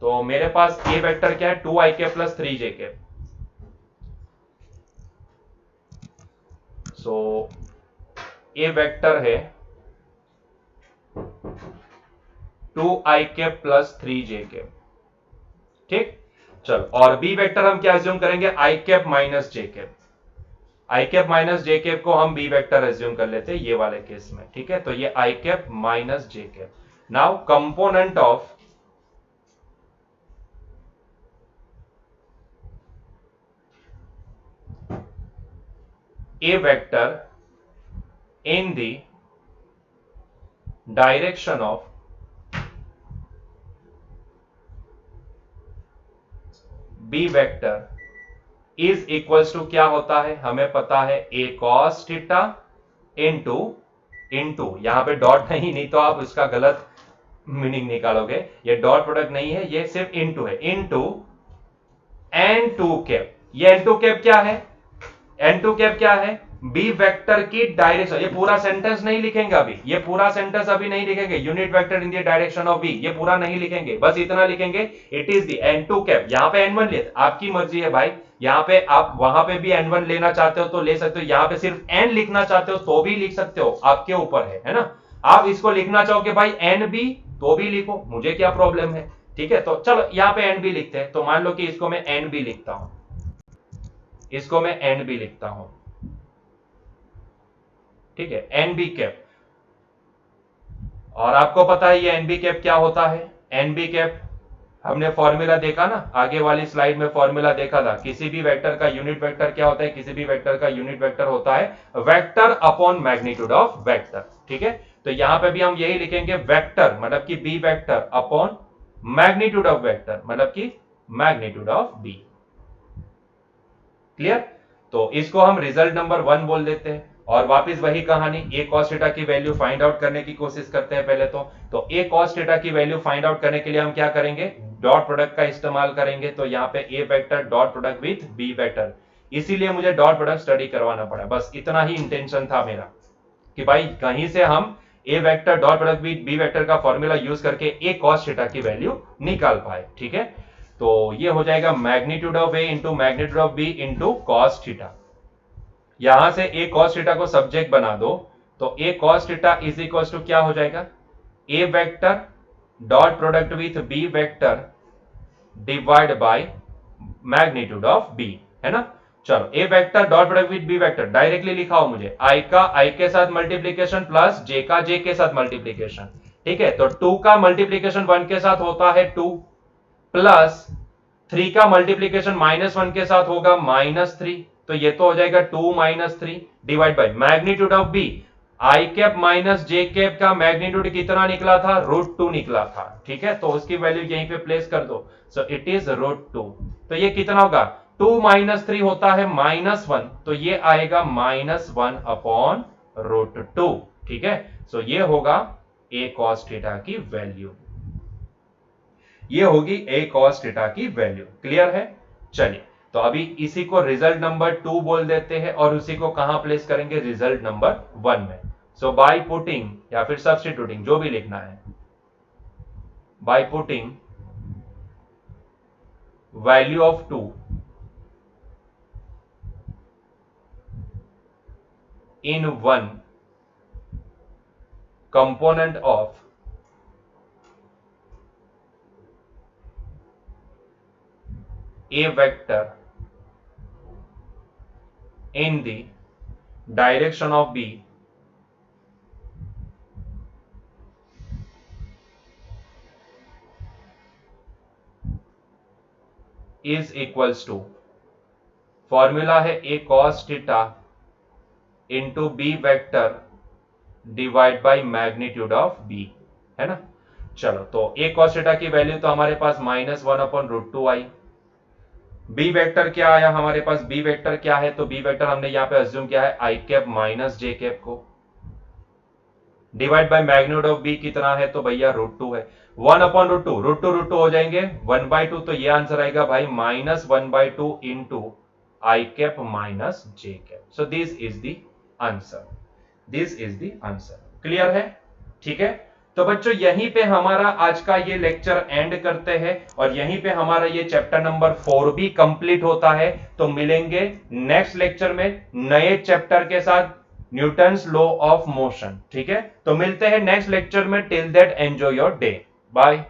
तो मेरे पास ए वेक्टर क्या है 2 I cap plus 3 J cap, so A vector है 2 I cap plus 3 J cap, ठीक। चलो और बी वेक्टर हम क्या अज्यूम करेंगे आई cap minus J cap, I cap minus J cap को हम बी वेक्टर अज्यूम कर लेते हैं ये वाले केस में, ठीक है, तो ये आई cap minus J cap. Now component of A vector in the direction of b vector is equals to क्या होता है, हमें पता है a cos थीटा इंटू यहां पे डॉट नहीं तो आप उसका गलत मीनिंग निकालोगे, ये डॉट प्रोडक्ट नहीं है, ये सिर्फ इंटू है, इंटू n2 कैप। ये n2 कैप क्या है, n2 कैप क्या है बी वेक्टर की डायरेक्शन, ये पूरा सेंटेंस नहीं लिखेंगे अभी, ये पूरा सेंटेंस अभी नहीं लिखेंगे, unit vector in the direction of B ये पूरा नहीं लिखेंगे, बस इतना लिखेंगे it is the n2 cap. यहां पे n1 ले, आपकी मर्जी है भाई, यहां पे आप वहां पे भी n1 लेना चाहते हो तो ले सकते हो, यहां पे सिर्फ n लिखना चाहते हो तो भी लिख सकते हो, आपके ऊपर है ना। आप इसको लिखना चाहो कि भाई n भी तो भी लिखो, मुझे क्या प्रॉब्लम है, ठीक है। तो चलो यहां पे n भी लिखते हैं, तो मान लो कि इसको मैं n भी लिखता हूं, इसको मैं n भी लिखता हूं, ठीक है, एनबी कैप। और आपको पता है ये एनबी कैप क्या होता है, एनबी कैप हमने फॉर्मूला देखा ना, आगे वाली स्लाइड में फॉर्मूला देखा था, किसी भी वेक्टर का यूनिट वेक्टर क्या होता है, किसी भी वेक्टर का यूनिट वेक्टर होता है vector upon magnitude of vector, ठीक है। तो यहां पे भी हम यही लिखेंगे वेक्टर मतलब कि b vector upon magnitude of vector मतलब कि मैग्नीट्यूड ऑफ बी। क्लियर? तो इसको हम रिजल्ट नंबर 1 बोल देते हैं। और वापस वही कहानी, ए कॉस थीटा की वैल्यू फाइंड आउट करने की कोशिश करते हैं पहले तो ए कॉस थीटा की वैल्यू फाइंड आउट करने के लिए हम क्या करेंगे, डॉट प्रोडक्ट का इस्तेमाल करेंगे। तो यहाँ पे ए vector dot product with B vector, इसीलिए मुझे डॉट प्रोडक्ट स्टडी करवाना पड़ा। बस इतना ही इंटेंशन था मेरा कि भाई कहीं से हम a vector dot product with B vector का फॉर्मूला यूज करके ए कॉस थीटा की वैल्यू निकाल पाए। ठीक है, तो ये हो जाएगा magnitude of A into magnitude of B into cos theta. यहां से ए कॉस थीटा को सब्जेक्ट बना दो, तो ए cos theta is equal to क्या हो जाएगा, a vector dot product with B vector divide by magnitude of b, है ना। चलो a vector dot product with B vector directly लिखा हो मुझे, आई का आई के साथ मल्टीप्लीकेशन प्लस जे का जे के साथ मल्टीप्लीकेशन। ठीक है, तो 2 का मल्टीप्लीकेशन 1 के साथ होता है 2, प्लस 3 का मल्टीप्लीकेशन -1 के साथ होगा -3, तो ये तो हो जाएगा 2 - 3 divide by magnitude of b, i cap minus J cap का मैग्नीट्यूड कितना निकला था, √2 निकला था। ठीक है, तो उसकी वैल्यू यहीं पे प्लेस कर दो, सो इट इज √2। तो ये कितना होगा, 2 - 3 होता है -1, तो ये आएगा -1 अपॉन √2। ठीक है, सो ये होगा ए कॉस थीटा की वैल्यू, ये होगी ए कॉस थीटा की वैल्यू। क्लियर है? चलिए, तो अभी इसी को रिजल्ट नंबर 2 बोल देते हैं और उसी को कहां प्लेस करेंगे, रिजल्ट नंबर 1 में। सो बाय पुटिंग या फिर सब्स्टिट्यूटिंग, जो भी लिखना है, by putting value of 2 in one component of a vector in the direction of B is equals to, formula है a cos theta into b vector divide by magnitude of b, है ना। चलो, तो a cos theta की value तो हमारे पास -1 upon √2 आई। बी वेक्टर क्या आया हमारे पास, बी वेक्टर क्या है, तो बी वेक्टर हमने यहां पे अज्यूम किया है आई कैप माइनस जे कैप को, divide by magnitude of b कितना है, तो भैया √2 है। 1 अपॉन √2, √2 हो जाएंगे 1/2, तो ये आंसर आएगा भाई -1/2 into I cap minus J cap. So this is the answer, this is the answer. Clear है? ठीक है, तो बच्चों यहीं पे हमारा आज का ये लेक्चर एंड करते हैं और यहीं पे हमारा ये चैप्टर नंबर 4 भी कंप्लीट होता है। तो मिलेंगे नेक्स्ट लेक्चर में नए चैप्टर के साथ, न्यूटन्स लॉ ऑफ मोशन। ठीक है, तो मिलते हैं नेक्स्ट लेक्चर में। Till that enjoy your day, bye.